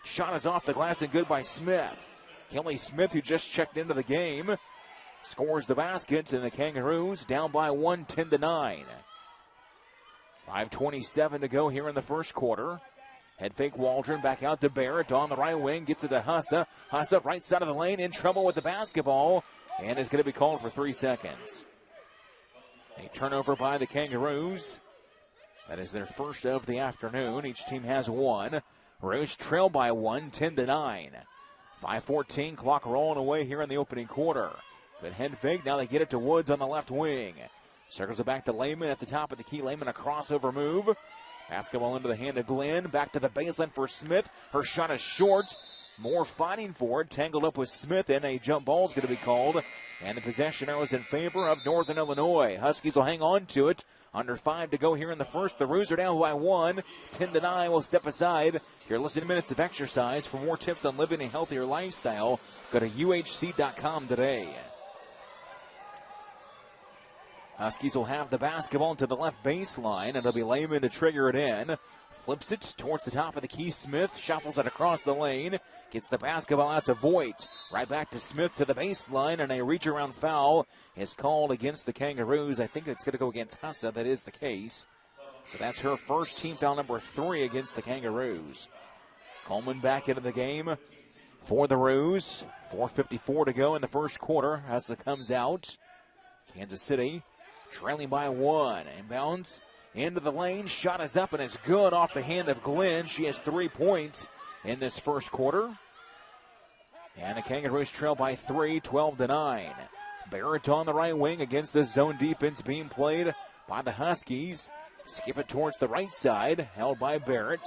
Shot is off the glass and good by Smith. Kelly Smith, who just checked into the game, scores the basket, and the Kangaroos down by 1, 10-9. 5:27 to go here in the first quarter. Head fake Waldron back out to Barrett on the right wing. Gets it to Hussa. Hussa right side of the lane, in trouble with the basketball, and is going to be called for 3 seconds. A turnover by the Kangaroos. That is their first of the afternoon. Each team has one. Roos trail by 1, 10-9. 5:14, clock rolling away here in the opening quarter. Good head fake, now they get it to Woods on the left wing. Circles it back to Lehman at the top of the key. Lehman a crossover move. Basketball into the hand of Glenn. Back to the baseline for Smith. Her shot is short. Moore fighting for it. Tangled up with Smith, and a jump ball is going to be called. And the possession arrow is in favor of Northern Illinois. Huskies will hang on to it. Under 5 to go here in the first. The Roos are down by 1. 10-9 will step aside. You're listening to Minutes of Exercise. For more tips on living a healthier lifestyle, go to UHC.com today. Huskies will have the basketball to the left baseline, and it'll be Lehman to trigger it in. Flips it towards the top of the key. Smith shuffles it across the lane. Gets the basketball out to Voigt. Right back to Smith to the baseline, and a reach-around foul is called against the Kangaroos. I think it's going to go against Hussa. That is the case. So that's her first team foul number 3 against the Kangaroos. Coleman back into the game for the Roos. 4:54 to go in the first quarter. Hussa comes out. Kansas City trailing by 1. Inbounds into the lane. Shot is up, and it's good off the hand of Glenn. She has 3 points in this first quarter. And the Kangaroos trail by 3, 12-9. Barrett on the right wing against the zone defense being played by the Huskies. Skip it towards the right side, held by Barrett.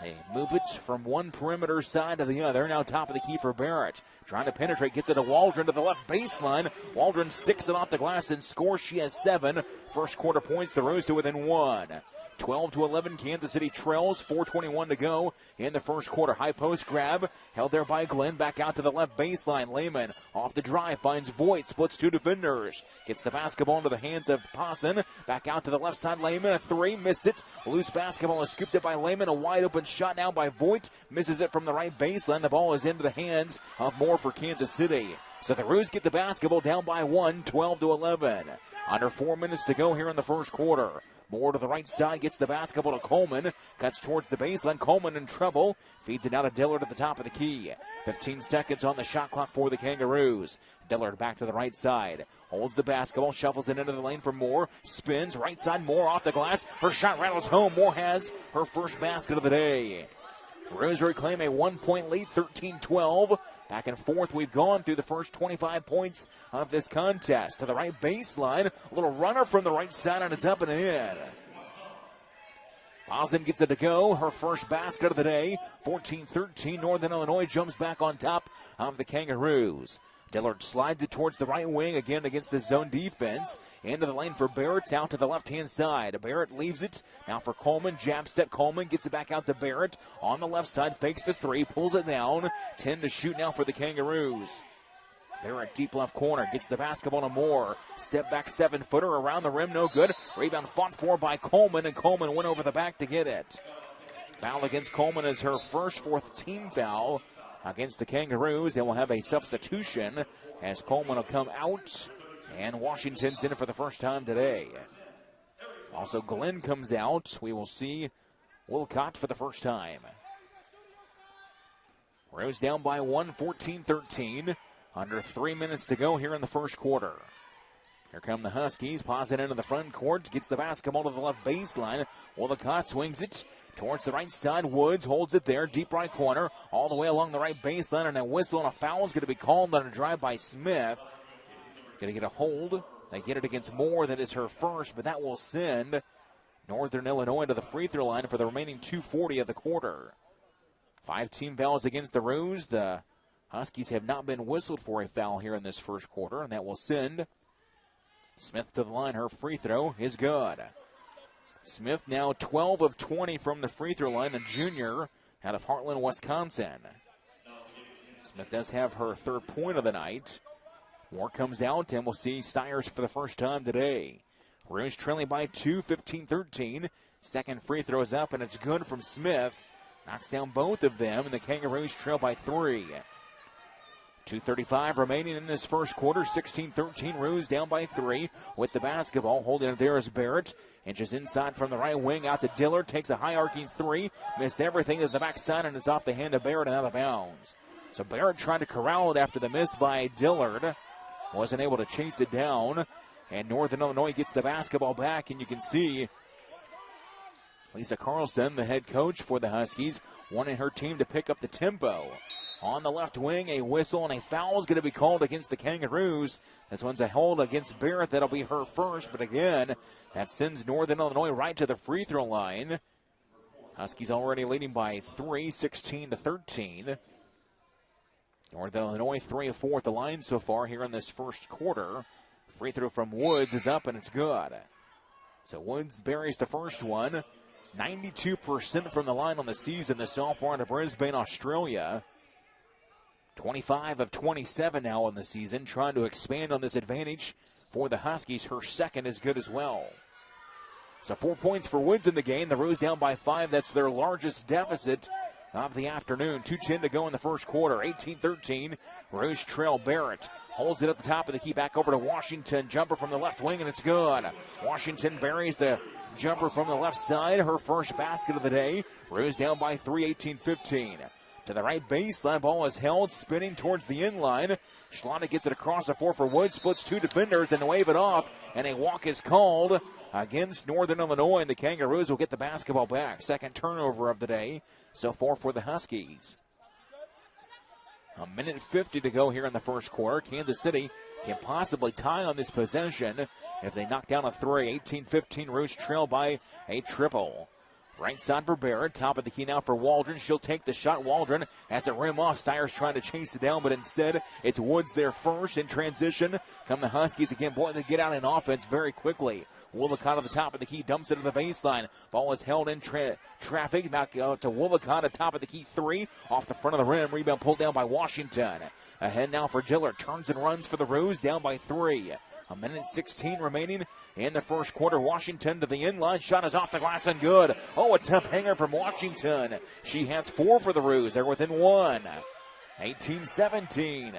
They move it from one perimeter side to the other. Now top of the key for Barrett. Trying to penetrate, gets it to Waldron to the left baseline. Waldron sticks it off the glass and scores. She has 7. First quarter points, the Roos to within 1. 12-11, Kansas City trails. 4:21 to go in the first quarter. High post grab, held there by Glenn. Back out to the left baseline. Lehman off the drive, finds Voigt, splits 2 defenders. Gets the basketball into the hands of Posson. Back out to the left side, Lehman, a 3, missed it. Loose basketball is scooped up by Lehman. A wide open shot now by Voigt. Misses it from the right baseline. The ball is into the hands of Moore for Kansas City. So the Roos get the basketball down by 1, 12-11. Under 4 minutes to go here in the first quarter. Moore to the right side, gets the basketball to Coleman. Cuts towards the baseline. Coleman in trouble. Feeds it out to Dillard at the top of the key. 15 seconds on the shot clock for the Kangaroos. Dillard back to the right side. Holds the basketball, shuffles it into the lane for Moore. Spins, right side, Moore off the glass. Her shot rattles home. Moore has her first basket of the day. Roos reclaim a 1-point lead, 13-12. Back and forth, we've gone through the first 25 points of this contest. To the right baseline, a little runner from the right side, and it's up and in. Posson gets it to go, her first basket of the day. 14-13, Northern Illinois jumps back on top of the Kangaroos. Dillard slides it towards the right wing, again against the zone defense. Into the lane for Barrett, out to the left-hand side. Barrett leaves it, now for Coleman. Jab step, Coleman gets it back out to Barrett. On the left side, fakes the 3, pulls it down. 10 to shoot now for the Kangaroos. Barrett deep left corner, gets the basketball to Moore. Step back 7-footer around the rim, no good. Rebound fought for by Coleman, and Coleman went over the back to get it. Foul against Coleman is her first 4th team foul against the Kangaroos. They will have a substitution as Coleman will come out, and Washington's in it for the first time today. Also, Glenn comes out. We will see Wilcott for the first time. Roos down by 1, 14-13. Under 3 minutes to go here in the first quarter. Here come the Huskies. Pass it into the front court. Gets the basketball to the left baseline. Wilcott swings it towards the right side. Woods holds it there. Deep right corner. All the way along the right baseline. And a whistle and a foul is going to be called on a drive by Smith. Going to get a hold. They get it against Moore. That is her first. But that will send Northern Illinois to the free throw line for the remaining 2:40 of the quarter. 5 team fouls against the Roos. The Huskies have not been whistled for a foul here in this first quarter. And that will send Smith to the line. Her free throw is good. Smith now 12 of 20 from the free throw line, a junior out of Heartland, Wisconsin. Smith does have her 3rd point of the night. Moore comes out, and we'll see Stiers for the first time today. Roos trailing by 2, 15-13. Second free throw is up, and it's good from Smith. Knocks down both of them, and the Kangaroos trail by 3. 2:35 remaining in this first quarter. 16-13, Roos down by 3 with the basketball. Holding it there is Barrett. Inches inside from the right wing out to Dillard. Takes a high arcing 3. Missed everything at the backside, and it's off the hand of Barrett and out of bounds. So Barrett trying to corral it after the miss by Dillard. Wasn't able to chase it down. And Northern Illinois gets the basketball back, and you can see Lisa Carlson, the head coach for the Huskies, wanting her team to pick up the tempo. On the left wing, a whistle and a foul is going to be called against the Kangaroos. This one's a hold against Barrett. That'll be her first, but again, that sends Northern Illinois right to the free throw line. Huskies already leading by 3, 16-13. Northern Illinois 3 of 4 at the line so far here in this first quarter. Free throw from Woods is up, and it's good. So Woods buries the first one. 92% from the line on the season, the sophomore out of Brisbane, Australia. 25 of 27 now in the season, trying to expand on this advantage for the Huskies. Her second is good as well. So 4 points for Woods in the game. The Roos down by 5. That's their largest deficit of the afternoon. 2:10 to go in the first quarter. 18-13. Roos trail Barrett. Holds it at the top of the key. Back over to Washington. Jumper from the left wing, and it's good. Washington buries the jumper from the left side. Her first basket of the day. Roos down by 3, 18-15. To the right baseline, ball is held, spinning towards the inline. Schlotty gets it across the floor for Woods, splits 2 defenders, and wave it off, and a walk is called against Northern Illinois, and the Kangaroos will get the basketball back. Second turnover of the day so far for the Huskies. 1:50 to go here in the first quarter. Kansas City can possibly tie on this possession if they knock down a 3. 18-15, Roos trail by a triple. Right side for Barrett. Top of the key now for Waldron. She'll take the shot. Waldron has it rim off. Sires trying to chase it down, but instead it's Woods there first in transition. Come the Huskies again. Boy, they get out in offense very quickly. Woolacott at the top of the key. Dumps it to the baseline. Ball is held in traffic. Back out to Woolacott at top of the key. 3 off the front of the rim. Rebound pulled down by Washington. Ahead now for Dillard. Turns and runs for the Roos. Down by 3. 1:16 remaining in the first quarter. Washington to the inline. Shot is off the glass and good. Oh, a tough hanger from Washington. She has 4 for the Roos. They're within 1. 18-17.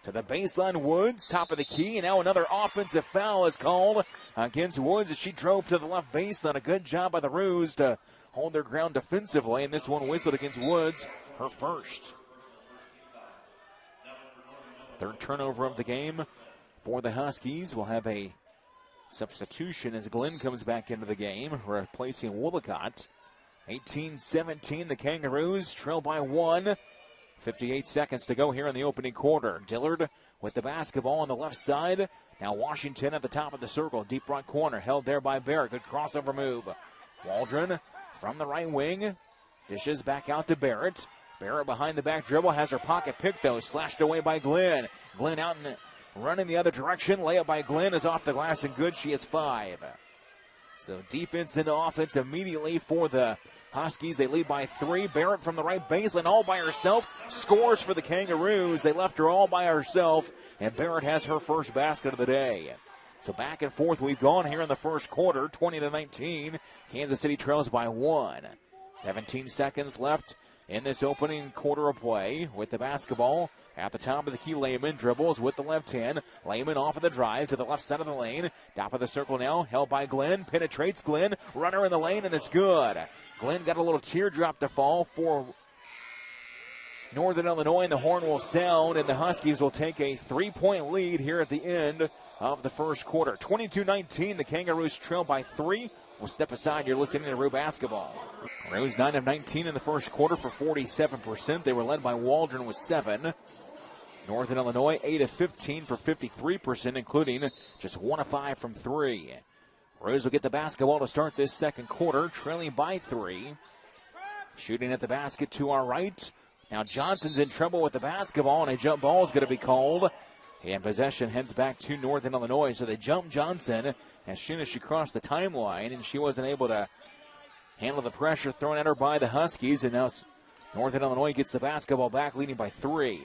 To the baseline, Woods, top of the key. And now another offensive foul is called against Woods as she drove to the left baseline. A good job by the Roos to hold their ground defensively. And this one whistled against Woods, her first. Third turnover of the game for the Huskies. We'll have a substitution as Glenn comes back into the game, replacing Woolacott. 18-17, the Kangaroos trail by 1. 58 seconds to go here in the opening quarter. Dillard with the basketball on the left side. Now Washington at the top of the circle. Deep right corner, held there by Barrett. Good crossover move. Waldron from the right wing. Dishes back out to Barrett. Barrett behind the back dribble, has her pocket picked though. Slashed away by Glenn. Glenn out and running the other direction. Layup by Glenn is off the glass and good. She has 5. So defense into offense immediately for the Huskies. They lead by 3. Barrett from the right baseline all by herself. Scores for the Kangaroos. They left her all by herself. And Barrett has her first basket of the day. So back and forth we've gone here in the first quarter. 20-19. Kansas City trails by 1. 17 seconds left in this opening quarter of play with the basketball. At the top of the key, Lehman dribbles with the left hand. Lehman off of the drive to the left side of the lane. Top of the circle now, held by Glenn. Penetrates Glenn. Runner in the lane, and it's good. Glenn got a little teardrop to fall for Northern Illinois, and the horn will sound, and the Huskies will take a 3-point lead here at the end of the first quarter. 22-19, the Kangaroos trail by 3. We'll step aside. You're listening to Roo Basketball. Roos 9 of 19 in the first quarter for 47%. They were led by Waldron with 7. Northern Illinois 8 of 15 for 53%, including just 1 of 5 from 3. Roos will get the basketball to start this second quarter, trailing by 3. Shooting at the basket to our right. Now Johnson's in trouble with the basketball, and a jump ball is going to be called. And possession heads back to Northern Illinois. So they jump Johnson as soon as she crossed the timeline, and she wasn't able to handle the pressure thrown at her by the Huskies. And now Northern Illinois gets the basketball back, leading by 3.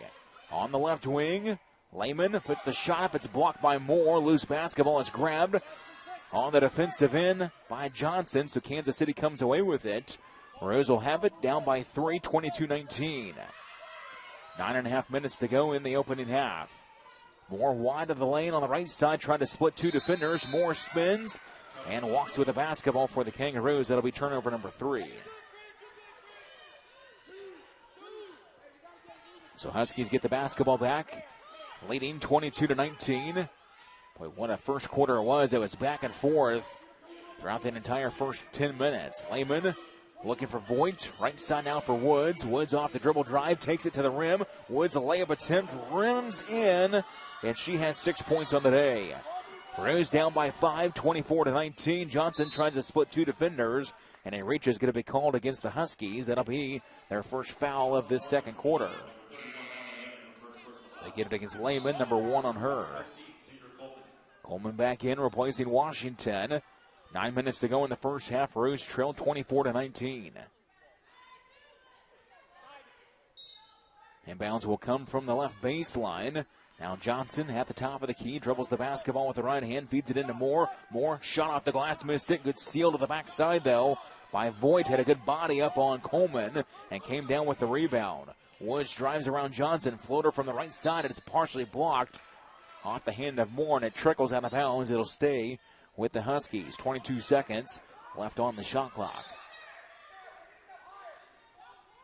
On the left wing, Lehman puts the shot up. It's blocked by Moore. Loose basketball is grabbed on the defensive end by Johnson. So Kansas City comes away with it. Rose will have it down by 3, 22-19. 9.5 minutes to go in the opening half. Moore wide of the lane on the right side, trying to split two defenders. Moore spins and walks with the basketball for the Kangaroos. That'll be turnover number 3. So Huskies get the basketball back, leading 22-19. Boy, what a first quarter it was. It was back and forth throughout the entire first 10 minutes. Lehman looking for Voigt. Right side now for Woods. Woods off the dribble drive, takes it to the rim. Woods a layup attempt, rims in, and she has 6 points on the day. Rose down by 5, 24-19. Johnson tries to split two defenders, and a reach is going to be called against the Huskies. That'll be their first foul of this second quarter. They get it against Lehman, number 1 on her. Coleman back in, replacing Washington. 9 minutes to go in the first half. Rose trailed 24-19. Inbounds will come from the left baseline. Now Johnson at the top of the key, dribbles the basketball with the right hand, feeds it into Moore. Moore shot off the glass, missed it. Good seal to the backside, though, by Voigt. Had a good body up on Coleman and came down with the rebound. Woods drives around Johnson. Floater from the right side, and it's partially blocked off the hand of Moore, and it trickles out of bounds. It'll stay with the Huskies. 22 seconds left on the shot clock.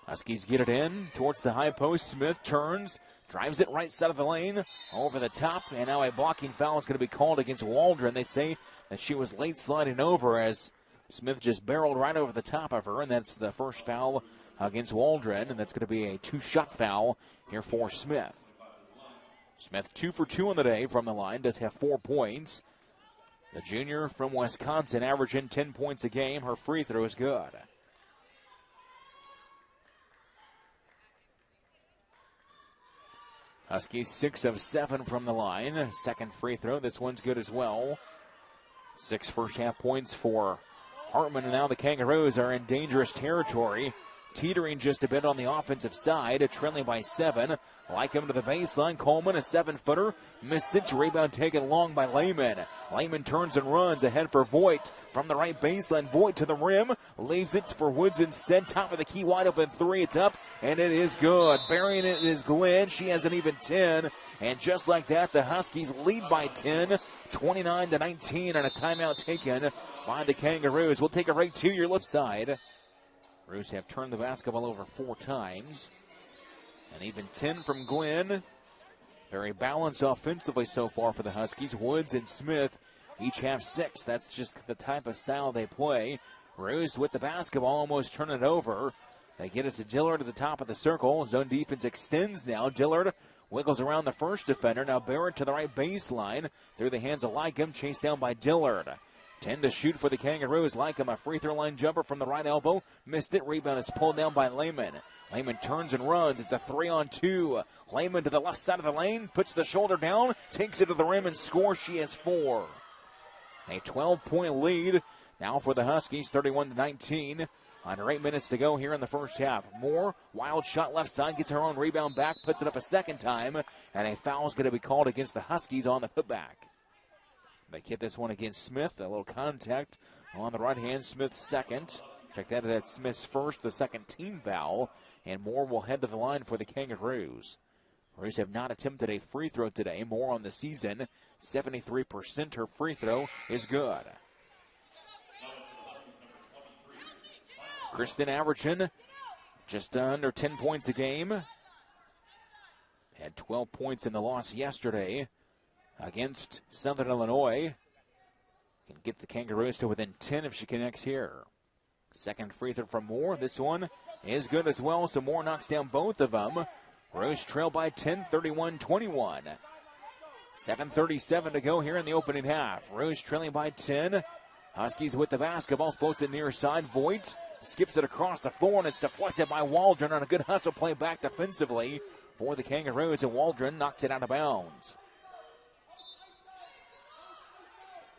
Huskies get it in towards the high post. Smith turns, drives it right side of the lane, over the top, and now a blocking foul is going to be called against Waldron. They say that she was late sliding over as Smith just barreled right over the top of her, and that's the first foul against Waldron, and that's going to be a 2-shot foul here for Smith. Smith 2 for 2 on the day from the line, does have 4 points. The junior from Wisconsin averaging 10 points a game. Her free throw is good. Huskies 6 of 7 from the line. Second free throw. This one's good as well. 6 first half points for Hartman, and now the Kangaroos are in dangerous territory. Teetering just a bit on the offensive side, trailing by 7. Like him to the baseline. Coleman, a 7-footer. Missed it. Rebound taken long by Lehman. Lehman turns and runs ahead for Voigt. From the right baseline, Voigt to the rim. Leaves it for Woods instead. Top of the key, wide open 3. It's up, and it is good. Burying it is Glenn. She has an even 10. And just like that, the Huskies lead by 10. 29-19, and a timeout taken by the Kangaroos. We'll take a break to your left side. Roos have turned the basketball over 4 times. And even 10 from Glenn. Very balanced offensively so far for the Huskies. Woods and Smith each have 6. That's just the type of style they play. Roos with the basketball, almost turn it over. They get it to Dillard at the top of the circle. Zone defense extends now. Dillard wiggles around the first defender. Now Barrett to the right baseline. Through the hands of Lycum, chased down by Dillard. 10 to shoot for the Kangaroos. Lycum, a free throw line jumper from the right elbow. Missed it. Rebound is pulled down by Lehman. Lehman turns and runs. It's a 3-on-2. Lehman to the left side of the lane. Puts the shoulder down. Takes it to the rim and scores. She has 4. A 12-point lead now for the Huskies. 31-19. Under 8 minutes to go here in the first half. Moore, wild shot left side. Gets her own rebound back. Puts it up a second time. And a foul is going to be called against the Huskies on the putback. They hit this one against Smith. A little contact on the right hand. Smith's second. Check that. That's Smith's first, the second team foul. And Moore will head to the line for the Kangaroos. Roos have not attempted a free throw today. Moore on the season. 73% her free throw is good. Kristen averaging just under 10 points a game. Had 12 points in the loss yesterday against Southern Illinois. Can get the Kangaroos to within 10 if she connects here. Second free throw from Moore. This one is good as well, so Moore knocks down both of them. Rose trail by 10, 31-21. 7:37 to go here in the opening half. Rose trailing by 10. Huskies with the basketball, floats it near side. Voigt skips it across the floor, and it's deflected by Waldron on a good hustle play back defensively for the Kangaroos, and Waldron knocks it out of bounds.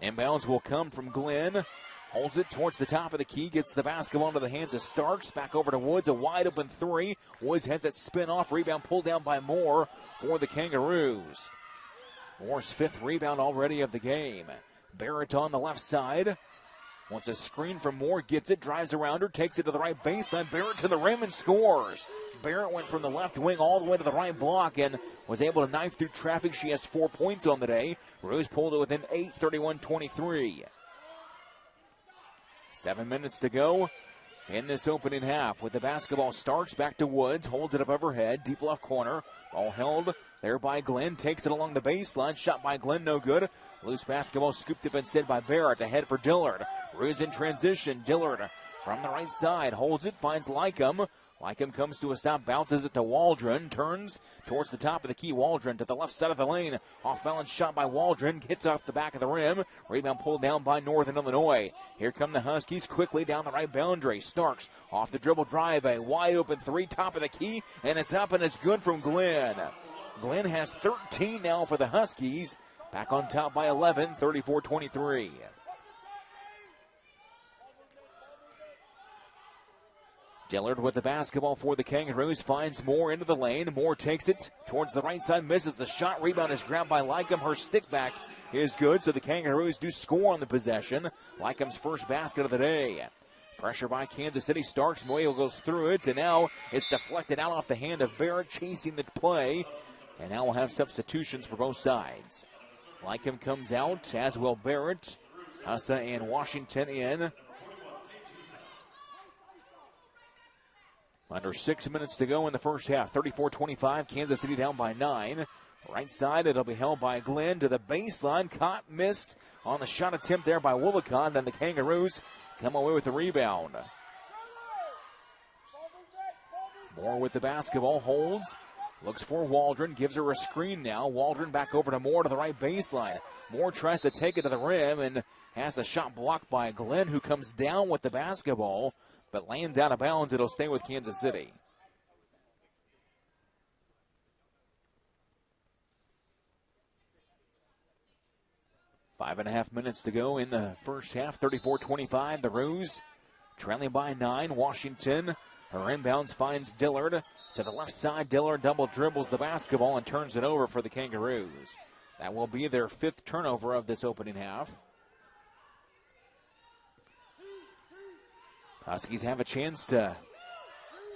Inbounds will come from Glenn. Holds it towards the top of the key. Gets the basketball into the hands of Starks. Back over to Woods. A wide open 3. Woods has that spin off. Rebound pulled down by Moore for the Kangaroos. Moore's 5th rebound already of the game. Barrett on the left side. Wants a screen from Moore, gets it, drives around her, takes it to the right baseline. Barrett to the rim and scores. Barrett went from the left wing all the way to the right block and was able to knife through traffic. She has 4 points on the day. Rose pulled it within 8, 31-23. 7 minutes to go in this opening half. With the basketball, Starks back to Woods, holds it up overhead, deep left corner. Ball held there by Glenn, takes it along the baseline. Shot by Glenn, no good. Loose basketball scooped up instead by Barrett. Ahead for Dillard. Rose in transition. Dillard from the right side holds it, finds Lycum. Lycum comes to a stop, bounces it to Waldron, turns towards the top of the key. Waldron to the left side of the lane. Off balance shot by Waldron, hits off the back of the rim. Rebound pulled down by Northern Illinois. Here come the Huskies quickly down the right boundary. Starks off the dribble drive, a wide open three, top of the key, and it's up and it's good from Glenn. Glenn has 13 now for the Huskies. Back on top by 11, 34-23. Dillard with the basketball for the Kangaroos, finds Moore into the lane. Moore takes it towards the right side, misses the shot. Rebound is grabbed by Lycum. Her stick back is good, so the Kangaroos do score on the possession. Lycum's first basket of the day. Pressure by Kansas City. Starks. Moyo goes through it, and now it's deflected out off the hand of Barrett, chasing the play. And now we'll have substitutions for both sides. Lycum comes out, as will Barrett. Hussa and Washington in. Under 6 minutes to go in the first half. 34-25, Kansas City down by 9. Right side, it'll be held by Glenn to the baseline. Caught, missed on the shot attempt there by Willicott, and the Kangaroos come away with the rebound. Moore with the basketball, holds. Looks for Waldron, gives her a screen now. Waldron back over to Moore to the right baseline. Moore tries to take it to the rim and has the shot blocked by Glenn, who comes down with the basketball, but lands out of bounds. It'll stay with Kansas City. Five and a half minutes to go in the first half. 34-25, the Roos trailing by 9. Washington, her inbounds, finds Dillard to the left side. Dillard double dribbles the basketball and turns it over for the Kangaroos. That will be their 5th turnover of this opening half. Huskies have a chance to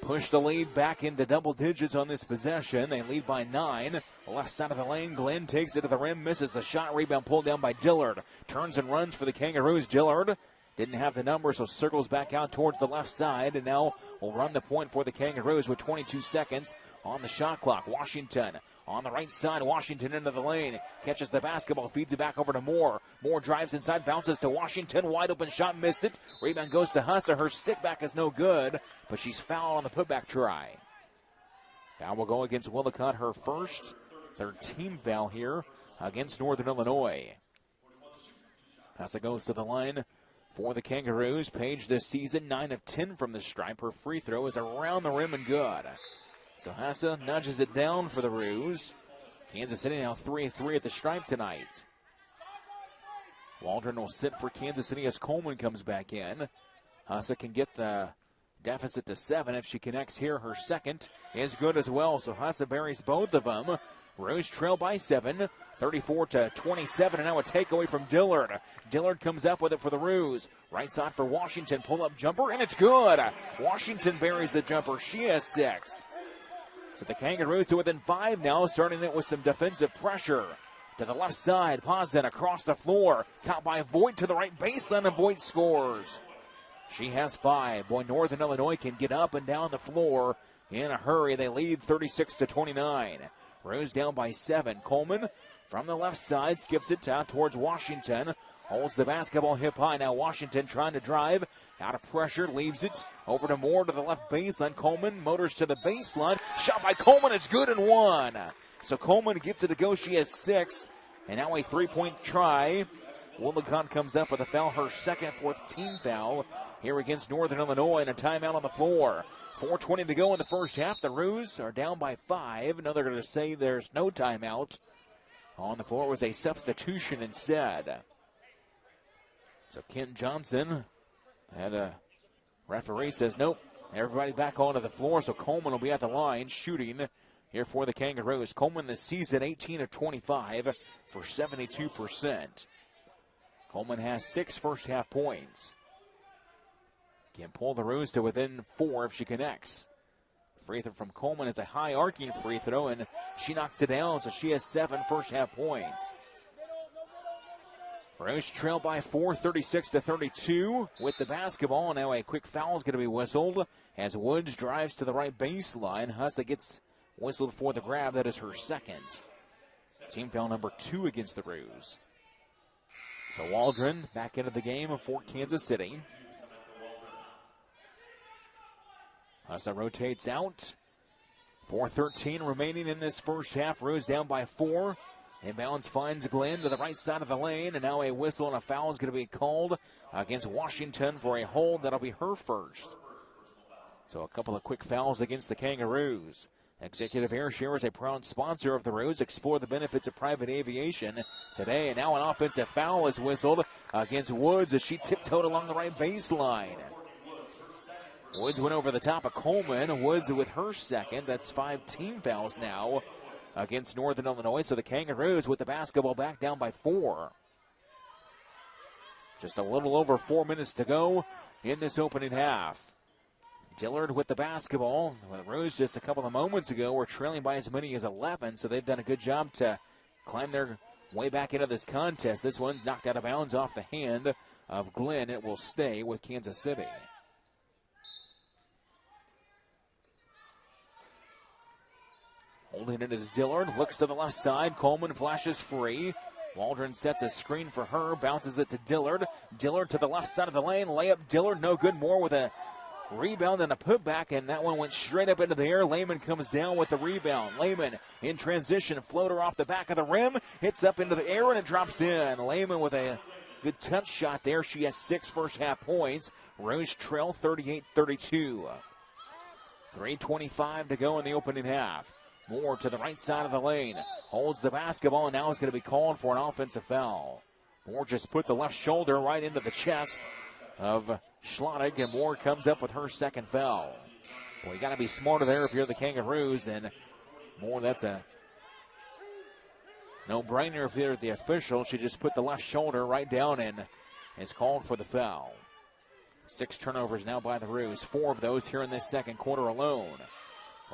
push the lead back into double digits on this possession. They lead by 9. Left side of the lane, Glenn takes it to the rim, misses the shot. Rebound pulled down by Dillard. Turns and runs for the Kangaroos. Dillard didn't have the number, so circles back out towards the left side, and now will run the point for the Kangaroos with 22 seconds on the shot clock. Washington on the right side. Washington into the lane. Catches the basketball, feeds it back over to Moore. Moore drives inside, bounces to Washington. Wide open shot, missed it. Rebound goes to Hussa. Her stick back is no good, but she's fouled on the putback try. Foul will go against Willicott, her first. Third team foul here against Northern Illinois. Hussa goes to the line for the Kangaroos. Page this season, 9 of 10 from the stripe. Her free throw is around the rim and good. So Hussa nudges it down for the Roos. Kansas City now 3 of 3 at the stripe tonight. Waldron will sit for Kansas City as Coleman comes back in. Hussa can get the deficit to 7. If she connects here, her second is good as well. So Hussa buries both of them. Roos trail by 7, 34-27, and now a takeaway from Dillard. Dillard comes up with it for the Roos. Right side for Washington, pull-up jumper, and it's good. Washington buries the jumper. She has 6. So the Kangaroos to within 5 now, starting it with some defensive pressure. To the left side, Pazin across the floor. Caught by Voigt to the right baseline, and Voigt scores. She has 5. Boy, Northern Illinois can get up and down the floor in a hurry. They lead 36-29. Roos down by 7. Coleman from the left side skips it out towards Washington. Holds the basketball hip high. Now Washington trying to drive. Out of pressure. Leaves it over to Moore to the left baseline. Coleman motors to the baseline. Shot by Coleman is good and 1. So Coleman gets it to go. She has 6. And now a 3-point try. Willicott comes up with a foul. Her second, 4th team foul here against Northern Illinois, and a timeout on the floor. 4:20 to go in the first half. The Roos are down by 5. Now they're going to say there's no timeout. On the floor was a substitution instead. So Kent Johnson had a referee says nope. Everybody back onto the floor. So Coleman will be at the line shooting here for the Kangaroos. Coleman this season 18 of 25 for 72%. Coleman has 6 first half points. Can pull the Roos to within 4 if she connects. Free throw from Coleman is a high arcing free throw, and she knocks it down, so she has 7 first-half points. Roos trail by 4, 36-32 with the basketball. Now a quick foul is going to be whistled as Woods drives to the right baseline. Hussa gets whistled for the grab. That is her second. Team foul number 2 against the Roos. So Waldron back into the game for Kansas City. Hussa rotates out. 4:13 remaining in this first half. Roos down by 4. Inbounds finds Glenn to the right side of the lane, and now a whistle and a foul is going to be called against Washington for a hold. That'll be her first. So a couple of quick fouls against the Kangaroos. Executive Airshare is a proud sponsor of the Roos. Explore the benefits of private aviation today. And now an offensive foul is whistled against Woods as she tiptoed along the right baseline. Woods went over the top of Coleman. Woods with her second. That's 5 team fouls now against Northern Illinois. So the Kangaroos with the basketball back down by 4. Just a little over 4 minutes to go in this opening half. Dillard with the basketball. The Roos just a couple of moments ago were trailing by as many as 11, so they've done a good job to climb their way back into this contest. This one's knocked out of bounds off the hand of Glenn. It will stay with Kansas City. Holding it is Dillard. Looks to the left side. Coleman flashes free. Waldron sets a screen for her. Bounces it to Dillard. Dillard to the left side of the lane. Layup Dillard. No good. Moore with a rebound and a putback, and that one went straight up into the air. Lehman comes down with the rebound. Lehman in transition. Floater off the back of the rim. Hits up into the air, and it drops in. Lehman with a good touch shot there. She has 6 first-half points. Roos trail 38-32. 3:25 to go in the opening half. Moore to the right side of the lane. Holds the basketball, and now is going to be called for an offensive foul. Moore just put the left shoulder right into the chest of Schlottig, and Moore comes up with her second foul. Well, you got to be smarter there if you're the Kangaroos, and Moore, that's a no-brainer if you're the official. She just put the left shoulder right down and is called for the foul. 6 turnovers now by the Roos, 4 of those here in this second quarter alone.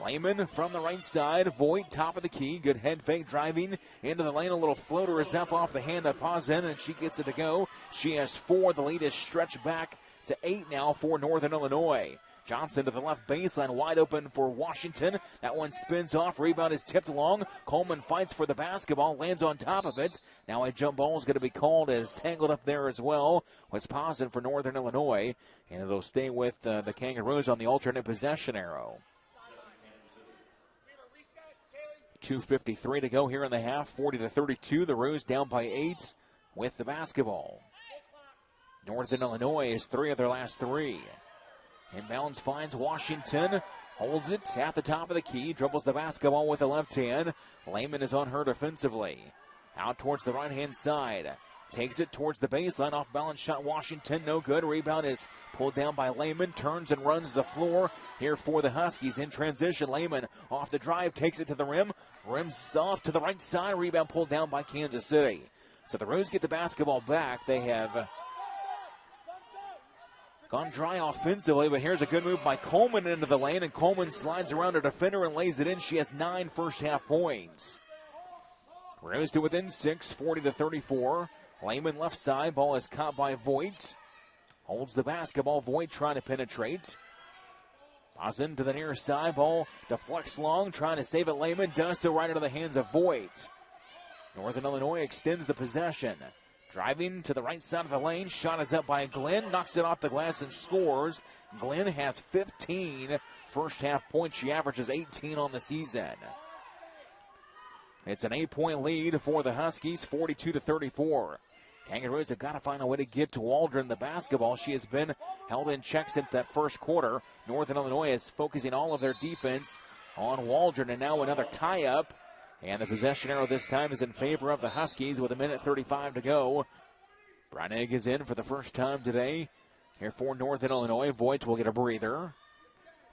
Lehman from the right side. Voigt, top of the key. Good head fake driving into the lane. A little floater is up off the hand of Pazin, and she gets it to go. She has 4. The lead is stretched back to 8 now for Northern Illinois. Johnson to the left baseline, wide open for Washington. That one spins off. Rebound is tipped along. Coleman fights for the basketball, lands on top of it. Now a jump ball is going to be called as tangled up there as well. Was Pazin for Northern Illinois, and it'll stay with the Kangaroos on the alternate possession arrow. 2:53 to go here in the half. 40-32. The Roos down by 8 with the basketball. Northern Illinois is 3 of their last 3. Inbounds finds Washington. Holds it at the top of the key. Dribbles the basketball with the left hand. Lehman is on her defensively. Out towards the right-hand side. Takes it towards the baseline. Off balance shot Washington. No good. Rebound is pulled down by Lehman. Turns and runs the floor here for the Huskies in transition. Lehman off the drive. Takes it to the rim. Rims off to the right side. Rebound pulled down by Kansas City. So the Roos get the basketball back. They have gone dry offensively, but here's a good move by Coleman into the lane, and Coleman slides around a defender and lays it in. She has 9 first-half points. Roos to within 6, 40-34. Lehman left side. Ball is caught by Voigt. Holds the basketball. Voigt trying to penetrate. Pazin to the near side. Ball deflects long. Trying to save it. Lehman does so right into the hands of Voigt. Northern Illinois extends the possession. Driving to the right side of the lane. Shot is up by Glenn. Knocks it off the glass and scores. Glenn has 15 first-half points. She averages 18 on the season. It's an 8-point lead for the Huskies, 42-34. Kangaroos have got to find a way to get to Waldron the basketball. She has been held in check since that first quarter. Northern Illinois is focusing all of their defense on Waldron, and now another tie-up. And the possession arrow this time is in favor of the Huskies with 1:35 to go. Breinig is in for the first time today here for Northern Illinois. Voigt will get a breather.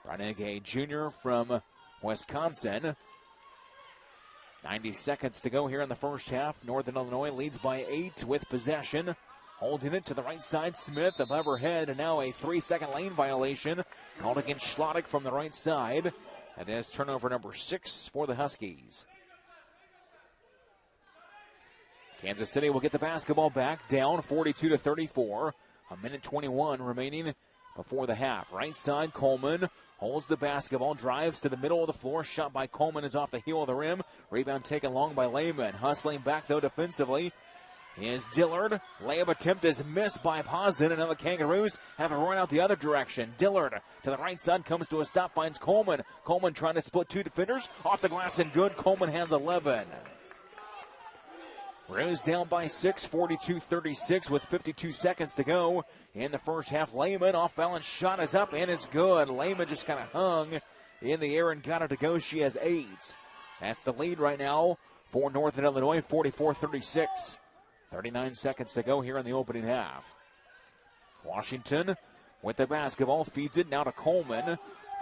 Breinig, a junior from Wisconsin. 90 seconds to go here in the first half. Northern Illinois leads by 8 with possession. Holding it to the right side, Smith above her head, and now a 3-second lane violation called against Schlottig from the right side. That is turnover number 6 for the Huskies. Kansas City will get the basketball back, down 42-34. A minute 21 remaining before the half. Right side, Coleman holds the basketball, drives to the middle of the floor. Shot by Coleman is off the heel of the rim. Rebound taken long by Lehman. Hustling back, though, defensively is Dillard. Layup attempt is missed by Posen, and now the Kangaroos have a run out the other direction. Dillard to the right side, comes to a stop, finds Coleman. Coleman trying to split two defenders. Off the glass and good. Coleman has 11. Roos down by 6, 42-36 with 52 seconds to go in the first half. Lehman off balance shot is up, and it's good. Lehman just kind of hung in the air and got it to go. She has 8. That's the lead right now for Northern Illinois, 44-36. 39 seconds to go here in the opening half. Washington with the basketball, feeds it now to Coleman.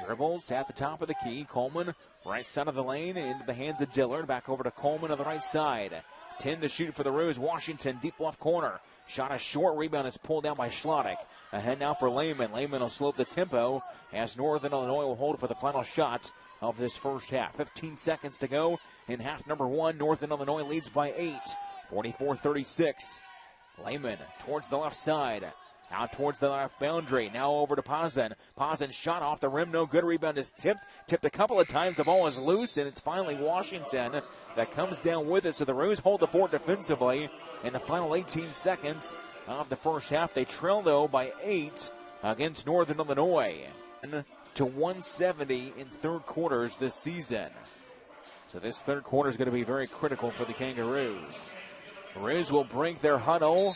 Dribbles at the top of the key. Coleman, right side of the lane, into the hands of Dillard. Back over to Coleman on the right side. 10 to shoot for the Roos. Washington, deep left corner. Shot is short. Rebound is pulled down by Schlottig. Ahead now for Lehman. Lehman will slow up the tempo as Northern Illinois will hold for the final shot of this first half. 15 seconds to go in half number 1. Northern Illinois leads by 8. 44-36. Lehman towards the left side. Out towards the left boundary. Now over to Posen. Posen shot off the rim. No good. Rebound is tipped. Tipped a couple of times. The ball is loose, and it's finally Washington that comes down with it. So the Roos hold the fort defensively in the final 18 seconds of the first half. They trail, though, by 8 against Northern Illinois. To 170 in third quarters this season. So this third quarter is going to be very critical for the Kangaroos. The Roos will break their huddle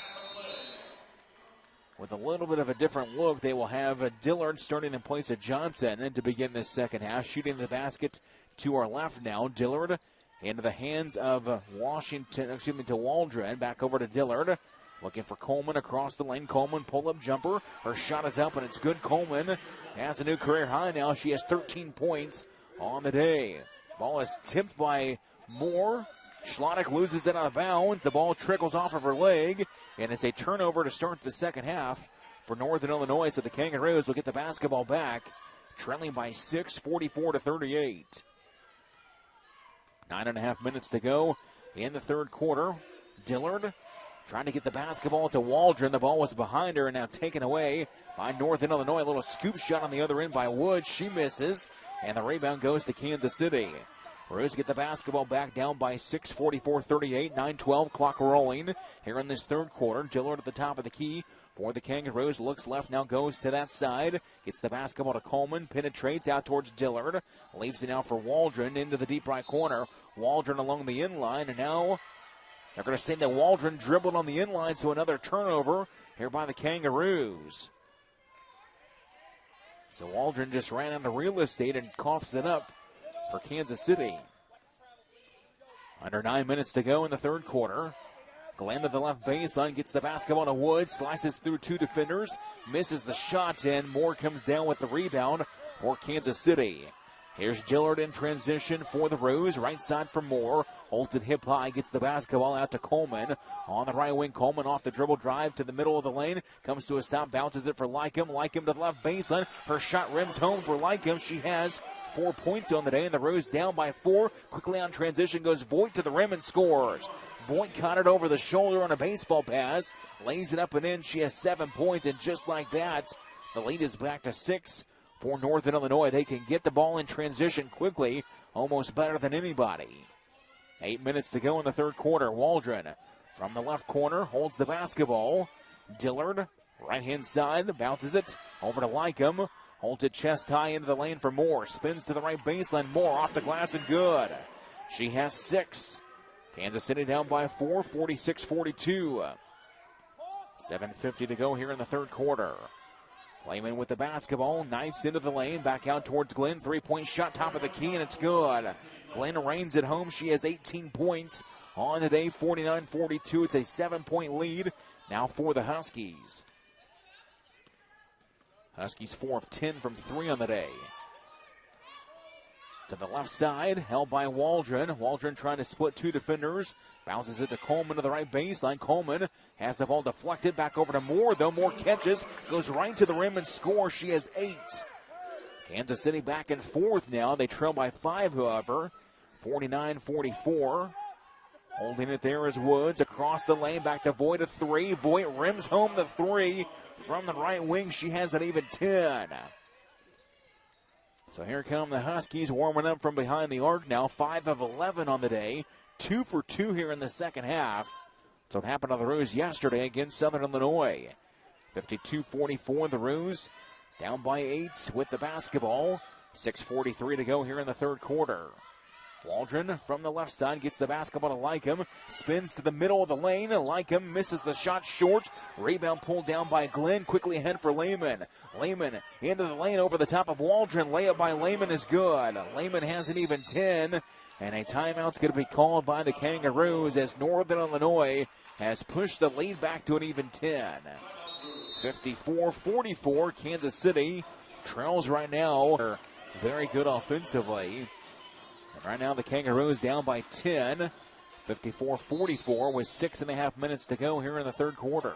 with a little bit of a different look. They will have Dillard starting in place of Johnson to begin this second half. Shooting the basket to our left now. Dillard into the hands of to Waldron. Back over to Dillard. Looking for Coleman across the lane. Coleman, pull-up jumper. Her shot is up, and it's good. Coleman has a new career high now. She has 13 points on the day. Ball is tipped by Moore. Schlottig loses it out of bounds. The ball trickles off of her leg, and it's a turnover to start the second half for Northern Illinois. So the Kangaroos will get the basketball back, trailing by 6, 44-38. 9.5 minutes to go in the third quarter. Dillard trying to get the basketball to Waldron. The ball was behind her and now taken away by Northern Illinois. A little scoop shot on the other end by Woods. She misses, and the rebound goes to Kansas City. Roos get the basketball back, down by 6, 44-38, 9-12, clock rolling here in this third quarter. Dillard at the top of the key for the Kangaroos. Looks left, now goes to that side. Gets the basketball to Coleman, penetrates out towards Dillard. Leaves it now for Waldron into the deep right corner. Waldron along the inline, and now they're going to say that Waldron dribbled on the inline, so another turnover here by the Kangaroos. So Waldron just ran out of real estate and coughs it up for Kansas City. Under 9 minutes to go in the third quarter. Glenn to the left baseline, gets the basketball to Woods, slices through two defenders, misses the shot, and Moore comes down with the rebound for Kansas City. Here's Dillard in transition for the Roos. Right side for Moore. Holds it hip high. Gets the basketball out to Coleman. On the right wing, Coleman off the dribble drive to the middle of the lane. Comes to a stop. Bounces it for Lycum. Lycum to the left baseline. Her shot rims home for Lycum. She has 4 points on the day, and the Roos down by 4. Quickly on transition goes Voigt to the rim and scores. Voigt caught it over the shoulder on a baseball pass. Lays it up and in. She has 7 points, and just like that, the lead is back to 6. For Northern Illinois. They can get the ball in transition quickly, almost better than anybody. 8 minutes to go in the third quarter. Waldron from the left corner holds the basketball. Dillard, right-hand side, bounces it over to Lycum. Holds it chest high into the lane for Moore. Spins to the right baseline. Moore off the glass and good. She has 6. Kansas City down by 4, 46-42. 7:50 to go here in the third quarter. Lehman with the basketball, knifes into the lane, back out towards Glenn. 3-point shot, top of the key, and it's good. Glenn reigns at home. She has 18 points on the day, 49-42. It's a 7-point lead now for the Huskies. Huskies 4 of 10 from 3 on the day. To the left side, held by Waldron. Waldron trying to split two defenders. Bounces it to Coleman to the right baseline. Coleman has the ball deflected back over to Moore, though. Moore catches, goes right to the rim and scores. She has 8. Kansas City back and forth now. They trail by 5, however. 49-44. Holding it there is Woods. Across the lane, back to Voigt, a 3. Voigt rims home the 3. From the right wing, she has an even 10. So here come the Huskies warming up from behind the arc now. 5 of 11 on the day. 2 for 2 here in the second half. That's what happened on the Roos yesterday against Southern Illinois. 52-44, the Roos down by 8 with the basketball. 6:43 to go here in the third quarter. Waldron from the left side gets the basketball to Lycum. Spins to the middle of the lane. Lycum misses the shot short. Rebound pulled down by Glenn. Quickly ahead for Lehman. Lehman into the lane over the top of Waldron. Layup by Lehman is good. Lehman has an even 10. And a timeout's going to be called by the Kangaroos as Northern Illinois has pushed the lead back to an even 10. 54-44. Kansas City trails right now. They're very good offensively. And right now the Kangaroos down by 10. 54-44 with 6.5 minutes to go here in the third quarter.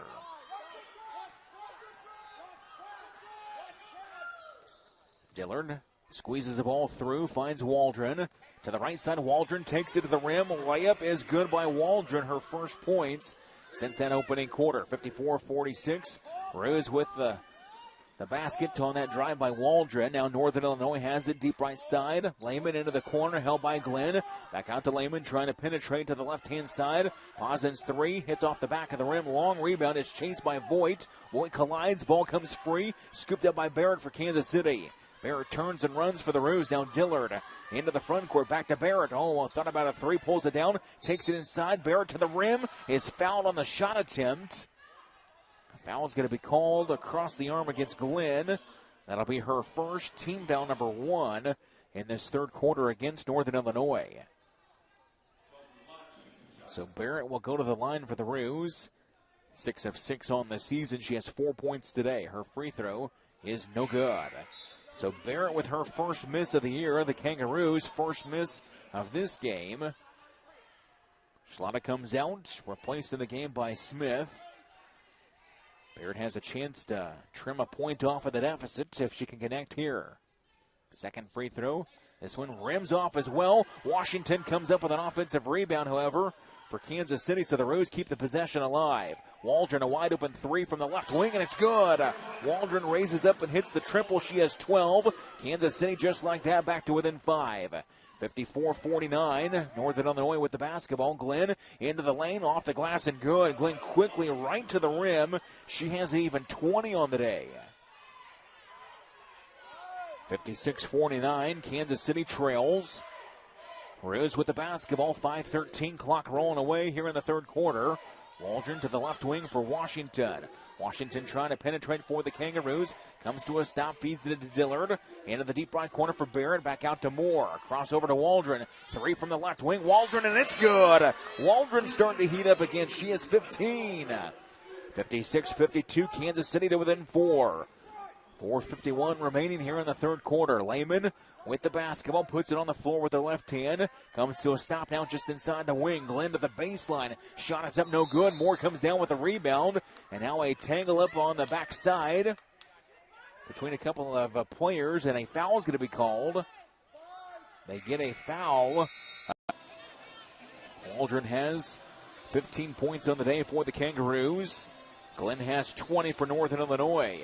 Dillard squeezes the ball through, finds Waldron. To the right side, Waldron takes it to the rim. Layup is good by Waldron, her first points since that opening quarter. 54-46. Roos with the basket on that drive by Waldron. Now Northern Illinois has it deep right side. Lehman into the corner, held by Glenn. Back out to Lehman, trying to penetrate to the left-hand side. Pazins 3, hits off the back of the rim. Long rebound is chased by Voigt. Voigt collides, ball comes free. Scooped up by Barrett for Kansas City. Barrett turns and runs for the Roos. Now Dillard into the front court. Back to Barrett. Oh, thought about a 3. Pulls it down. Takes it inside. Barrett to the rim. Is fouled on the shot attempt. Foul is going to be called across the arm against Glenn. That'll be her first, team foul number 1 in this third quarter against Northern Illinois. So Barrett will go to the line for the Roos. 6 of 6 on the season. She has 4 points today. Her free throw is no good. So Barrett with her first miss of the year. The Kangaroos' first miss of this game. Schlada comes out, replaced in the game by Smith. Barrett has a chance to trim a point off of the deficit if she can connect here. Second free throw. This one rims off as well. Washington comes up with an offensive rebound, however, for Kansas City, so the Roos keep the possession alive. Waldron, a wide open 3 from the left wing, and it's good. Waldron raises up and hits the triple. She has 12. Kansas City just like that, back to within 5. 54-49. Northern Illinois with the basketball. Glenn into the lane, off the glass and good. Glenn quickly right to the rim. She has even 20 on the day. 56-49. Kansas City trails. Roos with the basketball. 5:13 clock rolling away here in the third quarter. Waldron to the left wing for Washington. Washington trying to penetrate for the Kangaroos. Comes to a stop, feeds it to Dillard. Into the deep right corner for Barrett. Back out to Moore. Cross over to Waldron. 3 from the left wing. Waldron, and it's good. Waldron starting to heat up again. She is 15. 56-52. Kansas City to within 4. 4:51 remaining here in the third quarter. Lehman with the basketball, puts it on the floor with her left hand. Comes to a stop now just inside the wing. Glenn to the baseline. Shot is up, no good. Moore comes down with a rebound. And now a tangle up on the backside between a couple of players, and a foul is going to be called. They get a foul. Waldron has 15 points on the day for the Kangaroos. Glenn has 20 for Northern Illinois.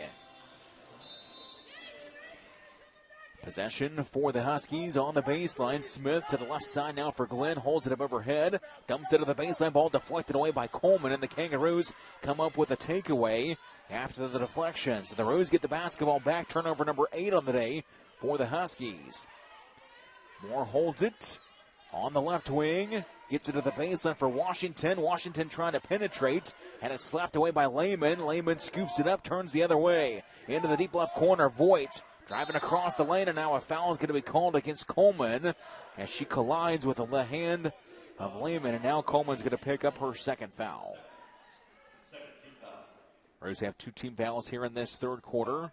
Possession for the Huskies on the baseline. Smith to the left side now for Glenn. Holds it up overhead. Dumps it to the baseline. Ball deflected away by Coleman. And the Kangaroos come up with a takeaway after the deflection. So the Roos get the basketball back. Turnover number 8 on the day for the Huskies. Moore holds it on the left wing. Gets it to the baseline for Washington. Washington trying to penetrate. And it's slapped away by Lehman. Lehman scoops it up. Turns the other way. Into the deep left corner. Voigt driving across the lane, and now a foul is going to be called against Coleman as she collides with the hand of Lehman, and now Coleman's going to pick up her second foul. Roos have 2 team fouls here in this third quarter.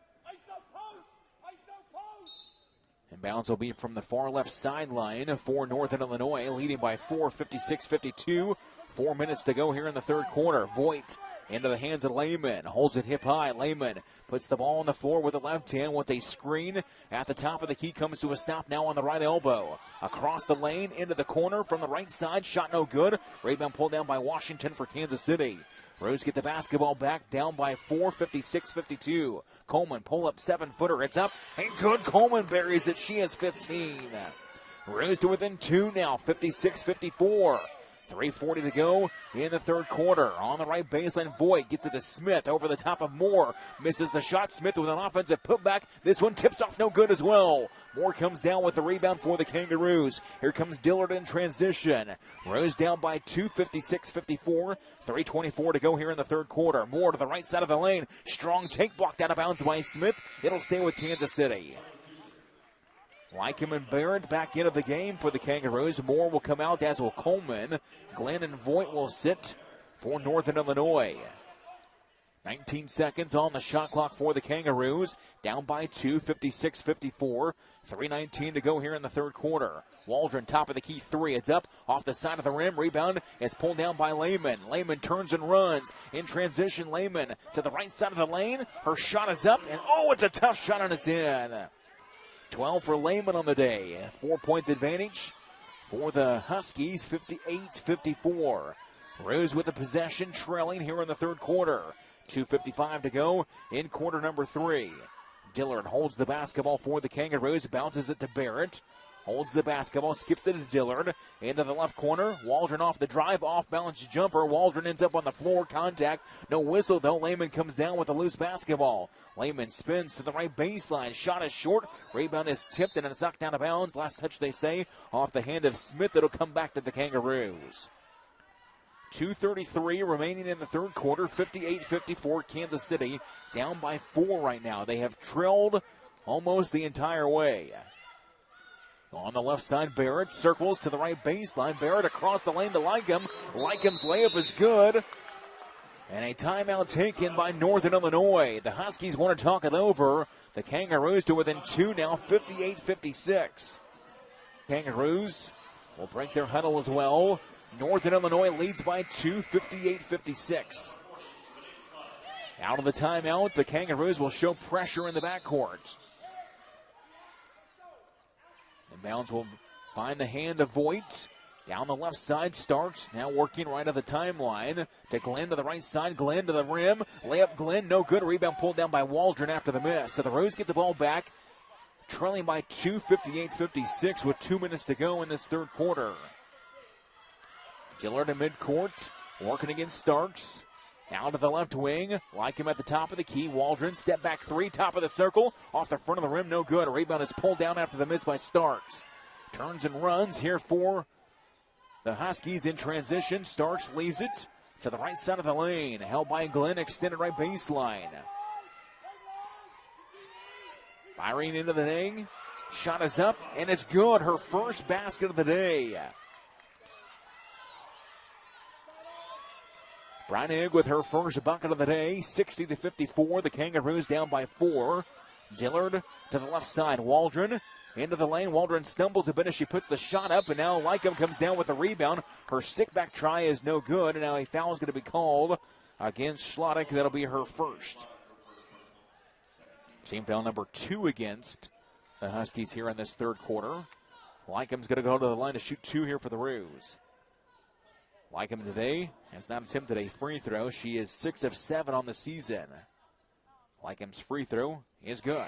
Inbounds will be from the far left sideline for Northern Illinois, leading by 4, 56-52. 4 minutes to go here in the third quarter. Voigt into the hands of Lehman. Holds it hip high. Lehman puts the ball on the floor with the left hand. Wants a screen at the top of the key. Comes to a stop now on the right elbow. Across the lane into the corner from the right side. Shot no good. Rebound pulled down by Washington for Kansas City. Rose get the basketball back, down by 4, 56-52. Coleman pull up 7-footer. It's up and good. Coleman buries it. She has 15. Rose to within 2 now, 56-54. 3:40 to go in the third quarter. On the right baseline, Voigt gets it to Smith over the top of Moore. Misses the shot. Smith with an offensive putback. This one tips off no good as well. Moore comes down with the rebound for the Kangaroos. Here comes Dillard in transition. Rose down by 2, 56-54. 3:24 to go here in the third quarter. Moore to the right side of the lane. Strong take blocked out of bounds by Smith. It'll stay with Kansas City. Lycum and Barrett back into the game for the Kangaroos. Moore will come out, as will Coleman. Glenn and Voigt will sit for Northern Illinois. 19 seconds on the shot clock for the Kangaroos. Down by 2, 56-54. 3:19 to go here in the third quarter. Waldron, top of the key 3. It's up off the side of the rim. Rebound is pulled down by Lehman. Lehman turns and runs. In transition, Lehman to the right side of the lane. Her shot is up, and it's a tough shot, and it's in. 12 for Lehman on the day. 4-point advantage for the Huskies, 58-54. Rose with the possession, trailing here in the third quarter. 2:55 to go in quarter number 3. Dillard holds the basketball for the Kangaroos, bounces it to Barrett. Holds the basketball, skips it to Dillard. Into the left corner. Waldron off the drive, off-balance jumper. Waldron ends up on the floor, contact. No whistle, though. Lehman comes down with a loose basketball. Lehman spins to the right baseline. Shot is short. Rebound is tipped, and it's knocked out of bounds. Last touch, they say, off the hand of Smith. It'll come back to the Kangaroos. 2:33 remaining in the third quarter. 58-54, Kansas City down by 4 right now. They have trailed almost the entire way. On the left side, Barrett circles to the right baseline. Barrett across the lane to Lycum. Lycum's layup is good. And a timeout taken by Northern Illinois. The Huskies want to talk it over. The Kangaroos to within 2 now, 58-56. Kangaroos will break their huddle as well. Northern Illinois leads by 2, 58-56. Out of the timeout, the Kangaroos will show pressure in the backcourt. Inbounds will find the hand of Voigt. Down the left side, Starks now working right at the timeline. To Glenn to the right side, Glenn to the rim. Layup Glenn, no good. Rebound pulled down by Waldron after the miss. So the Roos get the ball back, trailing by 2, 58-56 with 2 minutes to go in this third quarter. Dillard in midcourt, working against Starks. Now to the left wing, like him at the top of the key. Waldron, step back 3, top of the circle. Off the front of the rim, no good. A rebound is pulled down after the miss by Starks. Turns and runs here for the Huskies in transition. Starks leaves it to the right side of the lane. Held by Glenn, extended right baseline. Firing into the thing. Shot is up, and it's good. Her first basket of the day. Breinig with her first bucket of the day, 60-54. The Kangaroos down by 4. Dillard to the left side. Waldron into the lane. Waldron stumbles a bit as she puts the shot up, and now Lycum comes down with the rebound. Her stick-back try is no good, and now a foul is going to be called against Schlottick. That'll be her first. Team foul number 2 against the Huskies here in this third quarter. Lycum's going to go to the line to shoot 2 here for the Roos. Lycum today has not attempted a free throw. She is 6 of 7 on the season. Lycum's free throw is good.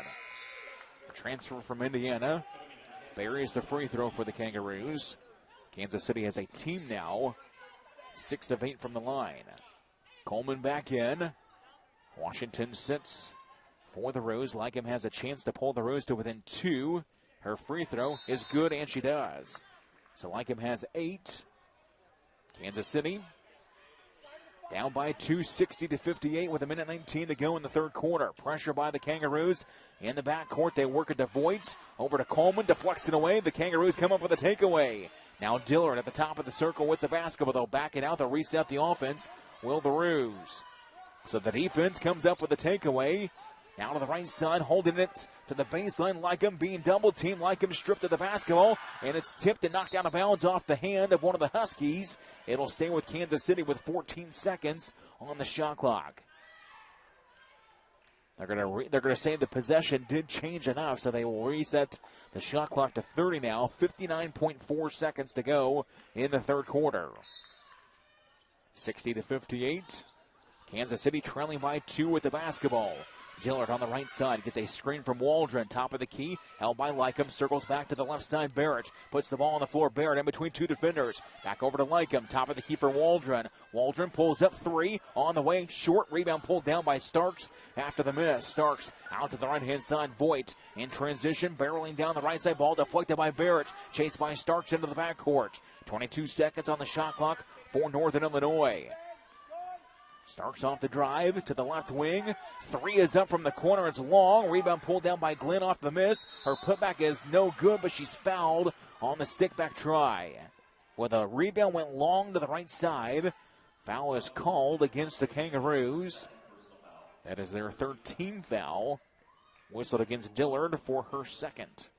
A transfer from Indiana buries the free throw for the Kangaroos. Kansas City has a team now, 6 of 8 from the line. Coleman back in. Washington sits for the Roos. Lycum has a chance to pull the Roos to within 2. Her free throw is good, and she does. So Lycum has 8. Kansas City down by 2, 60-58 with 1:19 to go in the third quarter. Pressure by the Kangaroos in the backcourt. They work it to Voigt. Over to Coleman. Deflects it away. The Kangaroos come up with a takeaway. Now Dillard at the top of the circle with the basketball. They'll back it out. They'll reset the offense. Will the Roos. So the defense comes up with a takeaway. Now to the right side, holding it to the baseline. Lycum being double-teamed. Lycum stripped of the basketball, and it's tipped and knocked out of bounds off the hand of one of the Huskies. It'll stay with Kansas City with 14 seconds on the shot clock. They're going to say the possession did change enough, so they will reset the shot clock to 30 now. 59.4 seconds to go in the third quarter. 60-58. Kansas City trailing by 2 with the basketball. Dillard on the right side gets a screen from Waldron. Top of the key, held by Lycum. Circles back to the left side. Barrett puts the ball on the floor. Barrett in between 2 defenders. Back over to Lycum. Top of the key for Waldron. Waldron pulls up 3 on the way. Short rebound pulled down by Starks after the miss. Starks out to the right-hand side. Voigt in transition. Barreling down the right side. Ball deflected by Barrett. Chased by Starks into the backcourt. 22 seconds on the shot clock for Northern Illinois. Starks off the drive to the left wing. 3 is up from the corner. It's long. Rebound pulled down by Glenn off the miss. Her putback is no good, but she's fouled on the stick-back try. Well, the rebound went long to the right side. Foul is called against the Kangaroos. That is their 13th foul. Whistled against Dillard for her second.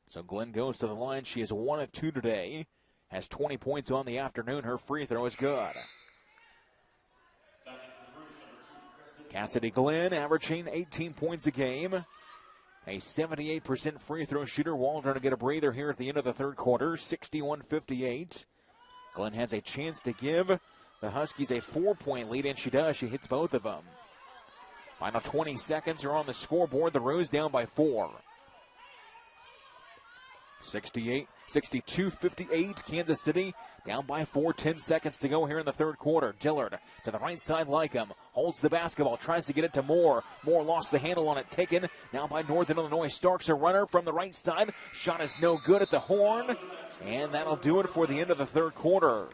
So Glenn goes to the line. She is 1 of 2 today. Has 20 points on the afternoon. Her free throw is good. Cassidy Glenn averaging 18 points a game. A 78% free throw shooter. Waldron to get a breather here at the end of the third quarter. 61-58. Glenn has a chance to give the Huskies a 4-point lead, and she does. She hits both of them. Final 20 seconds are on the scoreboard. The Roos down by 4. 62-58, Kansas City down by 4, 10 seconds to go here in the third quarter. Dillard to the right side, Lycum holds the basketball, tries to get it to Moore. Moore lost the handle on it, taken now by Northern Illinois. Starks a runner from the right side. Shot is no good at the horn, and that'll do it for the end of the third quarter.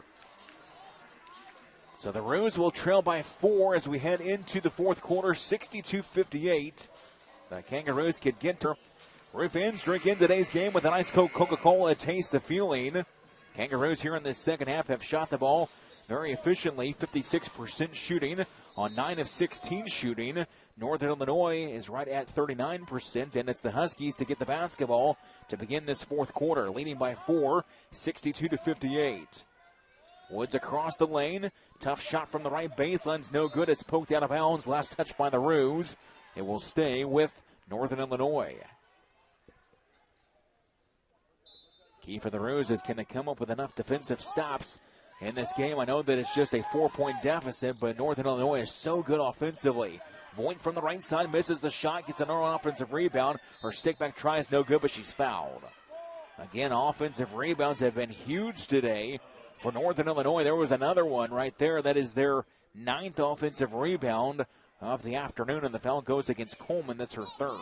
So the Roos will trail by 4 as we head into the fourth quarter, 62-58. The Kangaroos could get to Roof Inns, drink in today's game with an ice cold Coca-Cola. Taste the feeling. Kangaroos here in this second half have shot the ball very efficiently. 56% shooting on 9 of 16 shooting. Northern Illinois is right at 39%, and it's the Huskies to get the basketball to begin this fourth quarter. Leading by 4, 62-58. Woods across the lane. Tough shot from the right baseline's no good. It's poked out of bounds. Last touch by the Roos. It will stay with Northern Illinois. Key for the Roos is, can they come up with enough defensive stops in this game? I know that it's just a 4-point deficit, but Northern Illinois is so good offensively. Voigt from the right side misses the shot, gets another offensive rebound. Her stick-back try is no good, but she's fouled. Again, offensive rebounds have been huge today for Northern Illinois. There was another one right there. That is their 9th offensive rebound of the afternoon, and the foul goes against Coleman. That's her 3rd.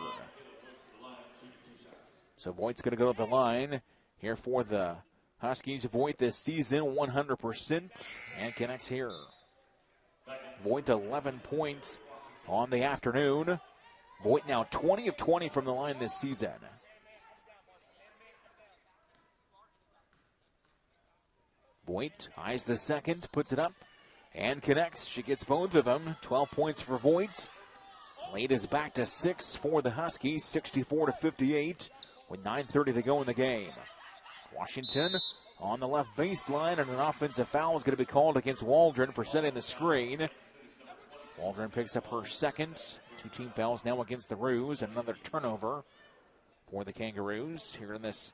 So Voigt's going to go to the line here for the Huskies. Voigt this season 100% and connects here. Voigt 11 points on the afternoon. Voigt now 20 of 20 from the line this season. Voigt eyes the second, puts it up and connects. She gets both of them. 12 points for Voigt. Lead is back to 6 for the Huskies, 64-58 with 9:30 to go in the game. Washington on the left baseline, and an offensive foul is going to be called against Waldron for setting the screen. Waldron picks up her second. 2 team fouls now against the Roos. Another turnover for the Kangaroos here in this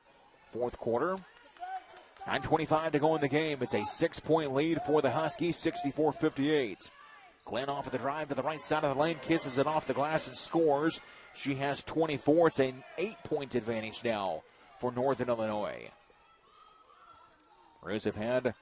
fourth quarter. 9:25 to go in the game. It's a 6-point lead for the Huskies, 64-58. Glenn off of the drive to the right side of the lane, kisses it off the glass and scores. She has 24. It's an 8-point advantage now for Northern Illinois. Roos have had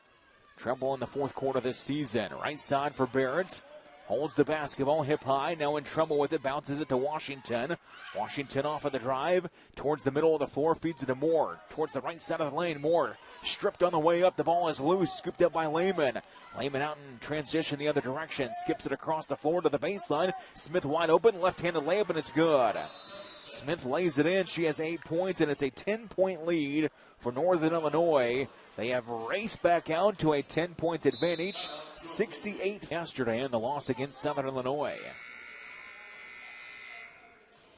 trouble in the fourth quarter this season. Right side for Barrett. Holds the basketball hip high. Now in trouble with it. Bounces it to Washington. Washington off of the drive. Towards the middle of the floor. Feeds it to Moore. Towards the right side of the lane. Moore stripped on the way up. The ball is loose. Scooped up by Lehman. Lehman out in transition the other direction. Skips it across the floor to the baseline. Smith wide open. Left-handed layup, and it's good. Smith lays it in. She has 8 points, and it's a 10-point lead for Northern Illinois. They have raced back out to a 10-point advantage. 68 yesterday in the loss against Southern Illinois.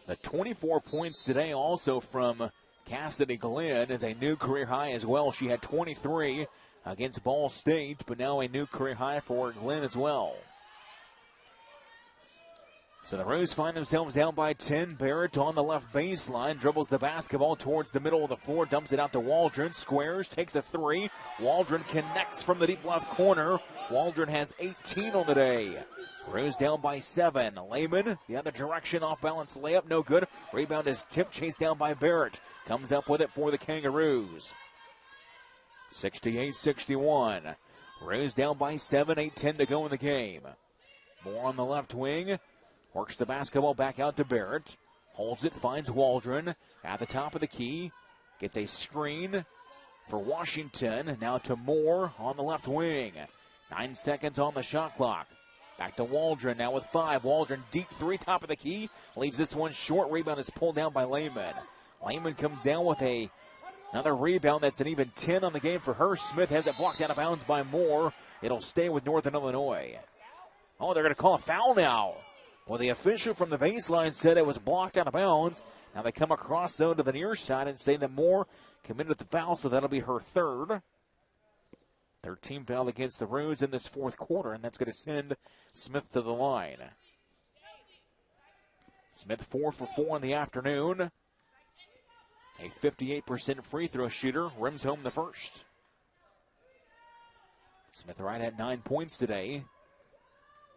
The 24 points today also from Cassidy Glenn is a new career high as well. She had 23 against Ball State, but now a new career high for Glenn as well. So the Roos find themselves down by 10. Barrett on the left baseline, dribbles the basketball towards the middle of the floor, dumps it out to Waldron, squares, takes a three. Waldron connects from the deep left corner. Waldron has 18 on the day. Roos down by 7. Lehman, the other direction, off balance layup, no good. Rebound is tipped, chased down by Barrett. Comes up with it for the Kangaroos. 68-61. Roos down by 7, 8-10 to go in the game. Moore on the left wing. Works the basketball back out to Barrett. Holds it, finds Waldron at the top of the key. Gets a screen for Washington. Now to Moore on the left wing. 9 seconds on the shot clock. Back to Waldron now with 5. Waldron deep three, top of the key. Leaves this one short. Rebound is pulled down by Lehman. Lehman comes down with another rebound. That's an even 10 on the game for her. Smith has it blocked out of bounds by Moore. It'll stay with Northern Illinois. Oh, they're going to call a foul now. Well, the official from the baseline said it was blocked out of bounds. Now they come across, though, to the near side and say that Moore committed the foul, so that'll be her third. 13 foul against the Roos in this fourth quarter, and that's going to send Smith to the line. Smith 4 for 4 in the afternoon. A 58% free throw shooter, rims home the first. Smith right at 9 points today.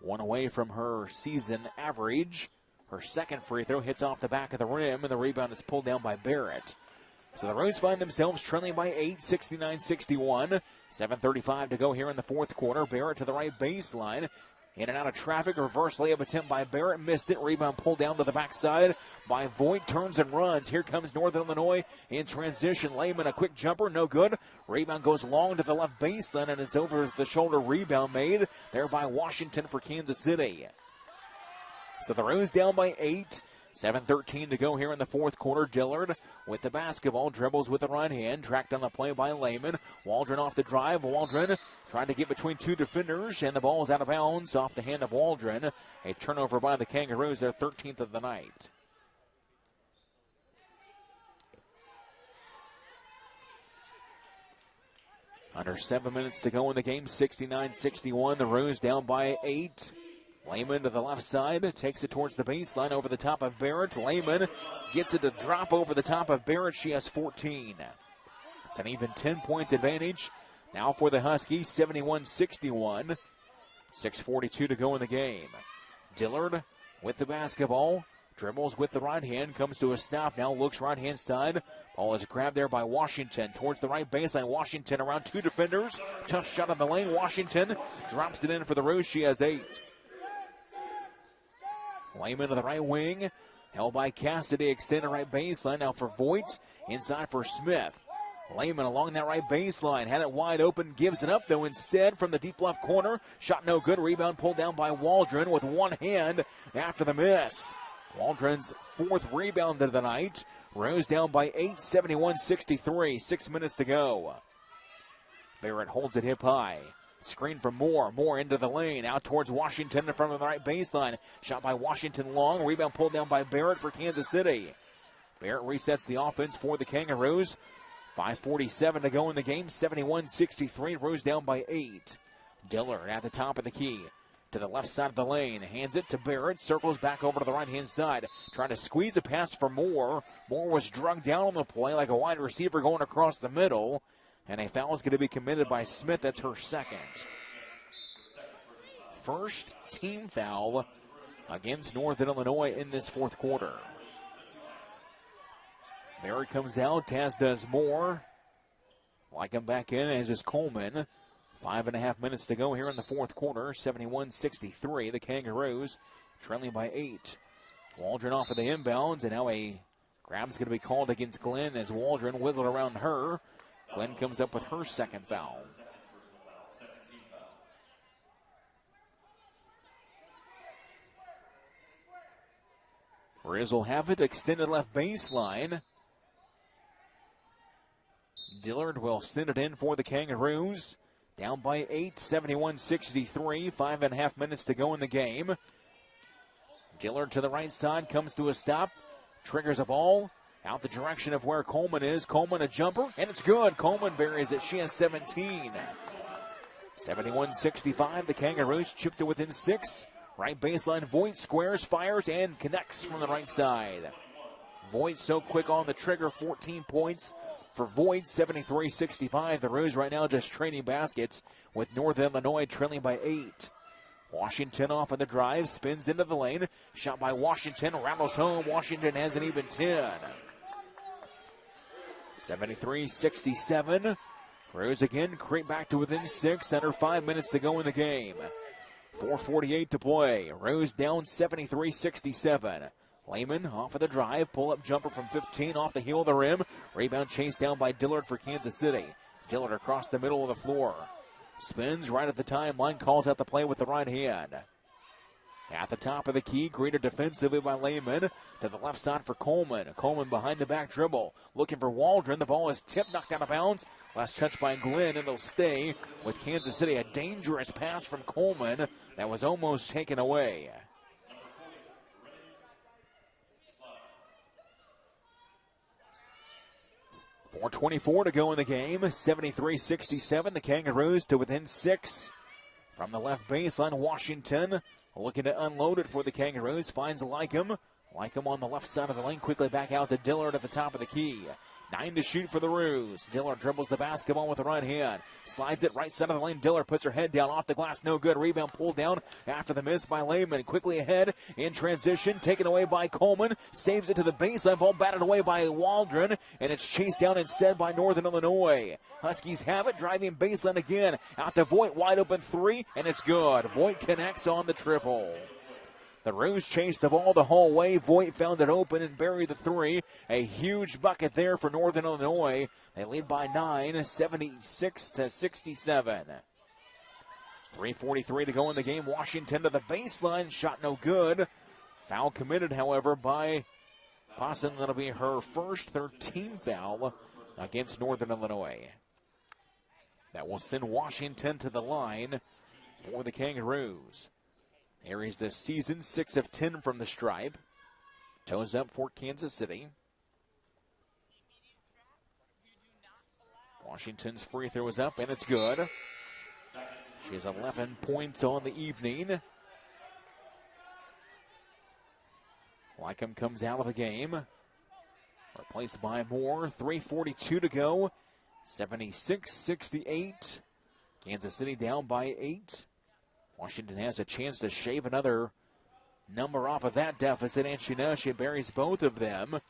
1 away from her season average. Her second free throw hits off the back of the rim, and the rebound is pulled down by Barrett. So the Roos find themselves trailing by 8, 69-61. 7:35 to go here in the fourth quarter. Barrett to the right baseline. In and out of traffic. Reverse layup attempt by Barrett. Missed it. Rebound pulled down to the backside by Voigt. Turns and runs. Here comes Northern Illinois in transition. Lehman, a quick jumper. No good. Rebound goes long to the left baseline, and it's over the shoulder rebound made there by Washington for Kansas City. So the Roos down by 8. 7:13 to go here in the fourth quarter. Dillard with the basketball, dribbles with the right hand, tracked on the play by Lehman. Waldron off the drive. Waldron trying to get between two defenders, and the ball is out of bounds off the hand of Waldron. A turnover by the Kangaroos, their 13th of the night. Under 7 minutes to go in the game, 69-61. The Roos down by 8. Lehman to the left side, takes it towards the baseline over the top of Barrett. Lehman gets it to drop over the top of Barrett. She has 14. It's an even 10-point advantage. Now for the Huskies, 71-61. 6:42 to go in the game. Dillard with the basketball, dribbles with the right hand, comes to a stop now, looks right-hand side. Ball is grabbed there by Washington towards the right baseline. Washington around two defenders. Tough shot on the lane. Washington drops it in for the Roos. She has 8. Lehman to the right wing, held by Cassidy, extended right baseline. Now for Voigt, inside for Smith. Lehman along that right baseline, had it wide open, gives it up though instead from the deep left corner. Shot no good, rebound pulled down by Waldron with one hand after the miss. Waldron's 4th rebound of the night. Roos down by 8, 71-63, 6 minutes to go. Barrett holds it hip high. Screen for Moore. Moore into the lane. Out towards Washington in front of the right baseline. Shot by Washington long. Rebound pulled down by Barrett for Kansas City. Barrett resets the offense for the Kangaroos. 5:47 to go in the game. 71-63. Roos down by 8. Dillard at the top of the key. To the left side of the lane. Hands it to Barrett. Circles back over to the right-hand side. Trying to squeeze a pass for Moore. Moore was drugged down on the play like a wide receiver going across the middle. And a foul is going to be committed by Smith. That's her second. First team foul against Northern Illinois in this fourth quarter. Barrett comes out, as does Moore. Like him back in, as is Coleman. 5.5 minutes to go here in the fourth quarter. 71-63. The Kangaroos trailing by 8. Waldron off of the inbounds, and now a grab's going to be called against Glenn as Waldron wiggled around her. Glenn comes up with her second foul. Riz will have it, extended left baseline. Dillard will send it in for the Kangaroos. Down by 8, 71-63. 5.5 minutes to go in the game. Dillard to the right side, comes to a stop. Triggers a ball out the direction of where Coleman is. Coleman a jumper, and it's good. Coleman buries it. She has 17. 71-65. The Kangaroos chipped to within 6. Right baseline, Voigt squares, fires, and connects from the right side. Voigt so quick on the trigger, 14 points for Voigt, 73-65. The Roos right now just trading baskets with Northern Illinois trailing by 8. Washington off on the drive, spins into the lane. Shot by Washington, rattles home. Washington has an even 10. 73-67. Roos again creep back to within 6. Under 5 minutes to go in the game. 4:48 to play. Roos down 73-67. Lehman off of the drive. Pull-up jumper from 15 off the heel of the rim. Rebound chased down by Dillard for Kansas City. Dillard across the middle of the floor. Spins right at the timeline. Calls out the play with the right hand. At the top of the key, greeted defensively by Lehman. To the left side for Coleman. Coleman behind the back dribble. Looking for Waldron. The ball is tipped, knocked out of bounds. Last touch by Glenn, and they'll stay with Kansas City. A dangerous pass from Coleman that was almost taken away. .424 to go in the game. 73-67. The Kangaroos to within 6. From the left baseline, Washington looking to unload it for the Kangaroos. Finds Lycum. Lycum on the left side of the lane. Quickly back out to Dillard at the top of the key. 9 to shoot for the Roos. Dillard dribbles the basketball with the right hand. Slides it right side of the lane. Dillard puts her head down off the glass. No good. Rebound pulled down after the miss by Lehman. Quickly ahead in transition. Taken away by Coleman. Saves it to the baseline. Ball batted away by Waldron. And it's chased down instead by Northern Illinois. Huskies have it. Driving baseline again. Out to Voigt. Wide open 3. And it's good. Voigt connects on the triple. The Roos chased the ball the whole way. Voigt found it open and buried the 3. A huge bucket there for Northern Illinois. They lead by 9, 76-67. 3:43 to go in the game. Washington to the baseline. Shot no good. Foul committed, however, by Posson. That'll be her first 13th foul against Northern Illinois. That will send Washington to the line for the Kangaroos. Aries this season, 6 of 10 from the stripe. Toes up for Kansas City. Washington's free throw is up, and it's good. She has 11 points on the evening. Lycum comes out of the game. Replaced by Moore. 3:42 to go. 76-68. Kansas City down by 8. Washington has a chance to shave another number off of that deficit, and she buries both of them.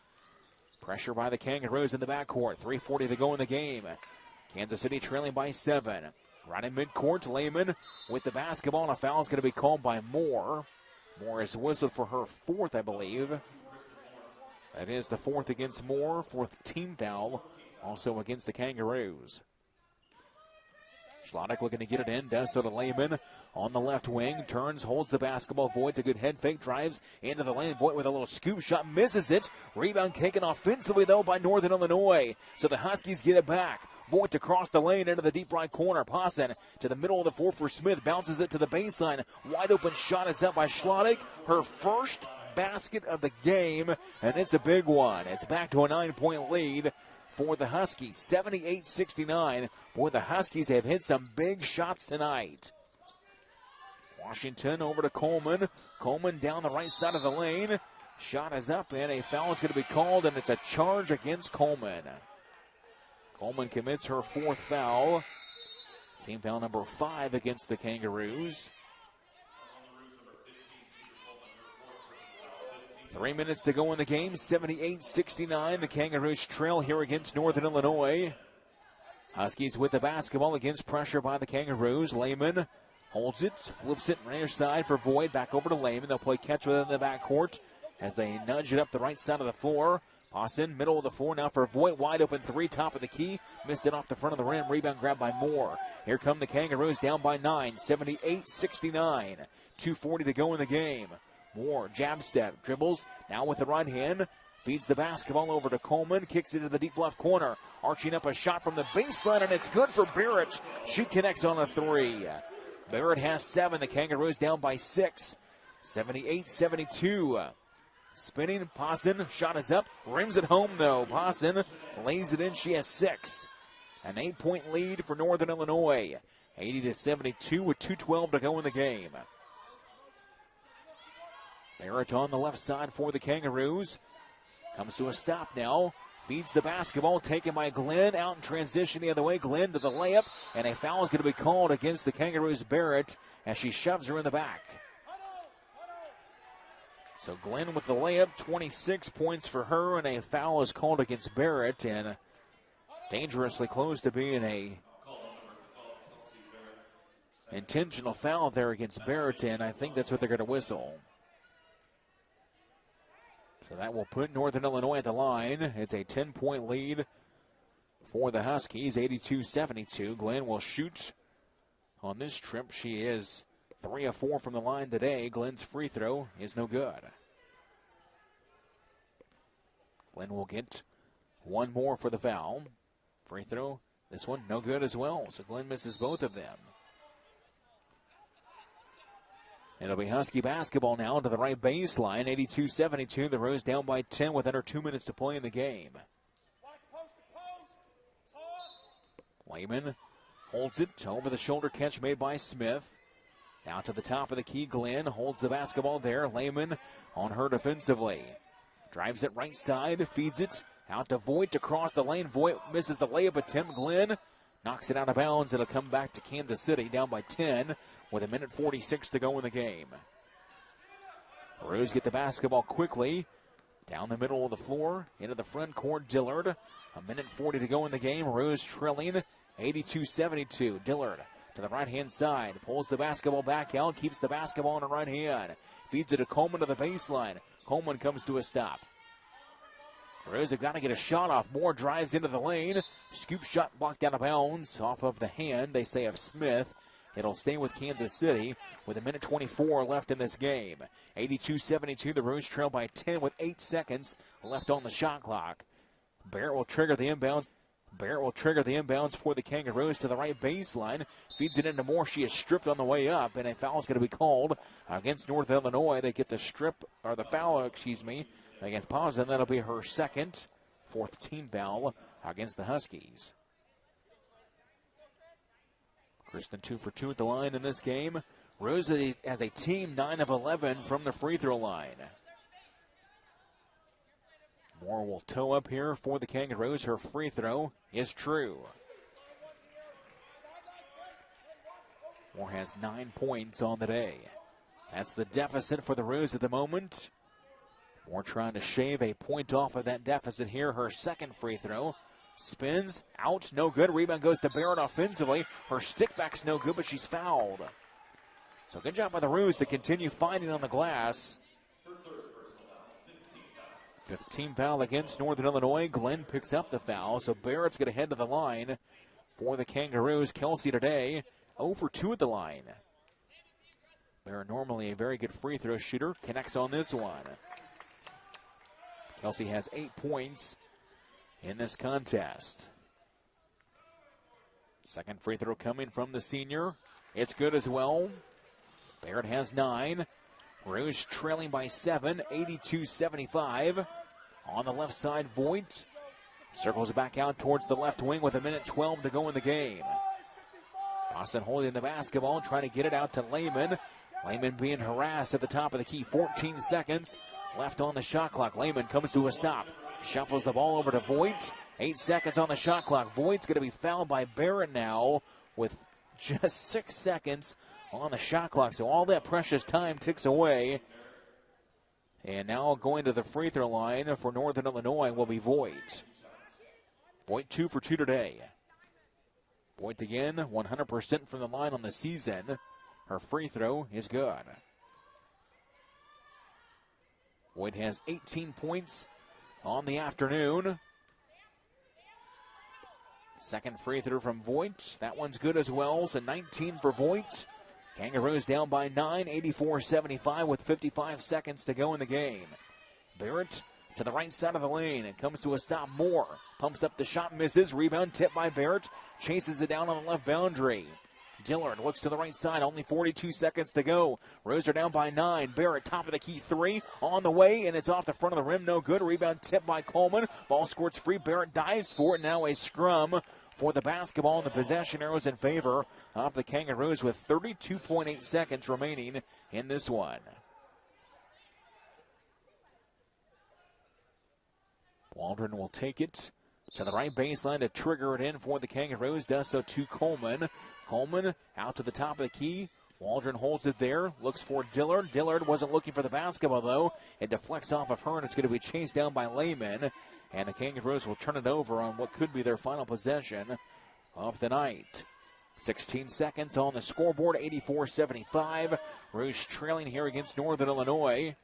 Pressure by the Kangaroos in the backcourt. 3:40 to go in the game. Kansas City trailing by 7. Right in midcourt, Lehman with the basketball, and a foul is going to be called by Moore. Moore is whistled for her 4th, I believe. That is the 4th against Moore. 4th team foul, also against the Kangaroos. Schlottick looking to get it in, does so to Lehman on the left wing, turns, holds the basketball. Voigt, a good head fake, drives into the lane. Voigt with a little scoop shot, misses it. Rebound taken offensively, though, by Northern Illinois. So the Huskies get it back. Voigt across the lane into the deep right corner. Posson to the middle of the floor for Smith, bounces it to the baseline. Wide open shot is up by Schlottick. Her first basket of the game, and it's a big one. It's back to a 9-point lead for the Huskies, 78-69. Boy, the Huskies have hit some big shots tonight. Washington over to Coleman. Coleman down the right side of the lane. Shot is up, and a foul is going to be called, and it's a charge against Coleman. Coleman commits her 4th foul. Team foul number 5 against the Kangaroos. 3 minutes to go in the game, 78-69. The Kangaroos trail here against Northern Illinois. Huskies with the basketball against pressure by the Kangaroos. Lehman holds it, flips it near side for Voigt. Back over to Lehman. They'll play catch with it in the backcourt as they nudge it up the right side of the floor. Posson, middle of the floor now for Voigt. Wide open 3, top of the key. Missed it off the front of the rim. Rebound grabbed by Moore. Here come the Kangaroos down by 9, 78-69. 2:40 to go in the game. Moore, jab step, dribbles, now with the right hand. Feeds the basketball over to Coleman, kicks it into the deep left corner. Arching up a shot from the baseline, and it's good for Barrett. She connects on a three. Barrett has 7. The Kangaroos down by 6. 78-72. Spinning, Pawson, shot is up. Rims it home, though. Pawson lays it in. She has 6. An 8-point lead for Northern Illinois. 80-72 with 2:12 to go in the game. Barrett on the left side for the Kangaroos. Comes to a stop now. Feeds the basketball, taken by Glenn. Out in transition the other way. Glenn to the layup. And a foul is going to be called against the Kangaroos' Barrett as she shoves her in the back. So Glenn with the layup, 26 points for her. And a foul is called against Barrett. And dangerously close to being a intentional foul there against Barrett. And I think that's what they're going to whistle. So that will put Northern Illinois at the line. It's a 10-point lead for the Huskies, 82-72. Glenn will shoot on this trip. She is 3 of 4 from the line today. Glenn's free throw is no good. Glenn will get one more for the foul. Free throw, this one no good as well. So Glenn misses both of them. It'll be Husky basketball now to the right baseline, 82-72. The Roos down by 10 with under 2 minutes to play in the game. Lehman holds it, over the shoulder catch made by Smith. Now to the top of the key, Glenn holds the basketball there. Lehman on her defensively. Drives it right side, feeds it out to Voigt across the lane. Voigt misses the layup attempt. Glenn knocks it out of bounds. It'll come back to Kansas City down by 10 with 1:46 to go in the game. Roos get the basketball quickly down the middle of the floor into the front court. Dillard, 1:40 to go in the game. Roos trailing 82-72. Dillard to the right-hand side, pulls the basketball back out, keeps the basketball in her right hand, feeds it to Coleman to the baseline. Coleman comes to a stop. Roos have got to get a shot off. Moore drives into the lane. Scoop shot blocked out of bounds off of the hand, they say, of Smith. It'll stay with Kansas City with 1:24 left in this game. 82-72, the Roos trail by 10 with 8 seconds left on the shot clock. Barrett will trigger the inbounds. For the Kangaroos to the right baseline. Feeds it into Moore. She is stripped on the way up, and a foul is going to be called against North Illinois. They get the foul, against Pawson. That'll be her second, 4th team foul against the Huskies. Kristen 2 for 2 at the line in this game. Roos as a team 9 of 11 from the free throw line. Moore will toe up here for the Kangaroos. Her free throw is true. Moore has 9 points on the day. That's the deficit for the Roos at the moment. Moore trying to shave a point off of that deficit here. Her second free throw. Spins, out, no good. Rebound goes to Barrett offensively. Her stick back's no good, but she's fouled. So good job by the Roos to continue fighting on the glass. 15 foul against Northern Illinois. Glenn picks up the foul, so Barrett's going to head to the line for the Kangaroos. Kelsey today 0 for 2 at the line. Barrett normally a very good free throw shooter. Connects on this one. Kelsey has 8 points in this contest. Second free throw coming from the senior. It's good as well. Barrett has 9. Roos trailing by 7, 82-75. On the left side, Voigt circles back out towards the left wing with 1:12 to go in the game. Pawson holding the basketball, trying to get it out to Lehman. Lehman being harassed at the top of the key. 14 seconds left on the shot clock. Lehman comes to a stop. Shuffles the ball over to Voigt. 8 seconds on the shot clock. Voigt's going to be fouled by Barrett now with just 6 seconds on the shot clock. So all that precious time ticks away. And now going to the free throw line for Northern Illinois will be Voigt. Voigt 2 for 2 today. Voigt again, 100% from the line on the season. Her free throw is good. Voigt has 18 points on the afternoon. Second free throw from Voigt. That one's good as well. So 19 for Voigt. Kangaroos down by 9, 84-75 with 55 seconds to go in the game. Barrett to the right side of the lane. It comes to a stop. Moore pumps up the shot, misses. Rebound tipped by Barrett. Chases it down on the left boundary. Dillard looks to the right side. Only 42 seconds to go. Roos are down by 9. Barrett, top of the key, 3 on the way, and it's off the front of the rim. No good. Rebound tipped by Coleman. Ball squirts free. Barrett dives for it. Now a scrum for the basketball, and the possession arrows in favor of the Kangaroos with 32.8 seconds remaining in this one. Waldron will take it to the right baseline to trigger it in for the Kangaroos. Does so to Coleman. Coleman out to the top of the key. Waldron holds it there. Looks for Dillard. Dillard wasn't looking for the basketball, though. It deflects off of her, and it's going to be chased down by Lehman. And the Kangaroos will turn it over on what could be their final possession of the night. 16 seconds on the scoreboard, 84-75. Rouge trailing here against Northern Illinois.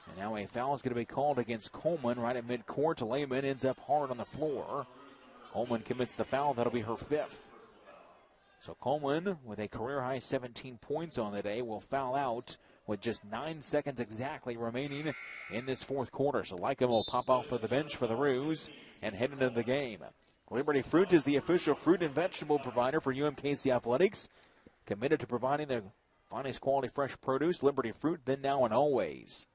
And now a foul is going to be called against Coleman right at midcourt. Lehman ends up hard on the floor. Coleman commits the foul. That'll be her 5th. So Coleman, with a career-high 17 points on the day, will foul out with just 9 seconds exactly remaining in this fourth quarter. So Lycum will pop off of the bench for the Roos and head into the game. Liberty Fruit is the official fruit and vegetable provider for UMKC Athletics. Committed to providing the finest quality fresh produce. Liberty Fruit, then, now, and always.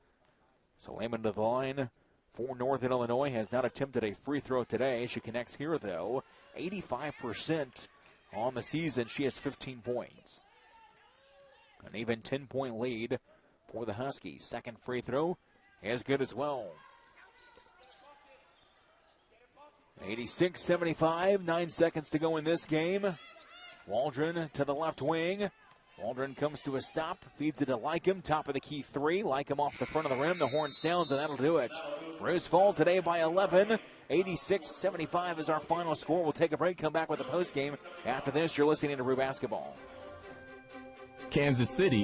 So Lehman to the line for Northern Illinois. Has not attempted a free throw today. She connects here, though. 85% on the season. She has 15 points. An even 10-point lead for the Huskies. Second free throw as good as well. 86-75, 9 seconds to go in this game. Waldron to the left wing. Waldron comes to a stop, feeds it to Lycum, top of the key 3. Lycum off the front of the rim. The horn sounds, and that'll do it. Roos fall today by 11. 86-75 is our final score. We'll take a break, come back with the postgame. After this, you're listening to Roo Basketball. Kansas City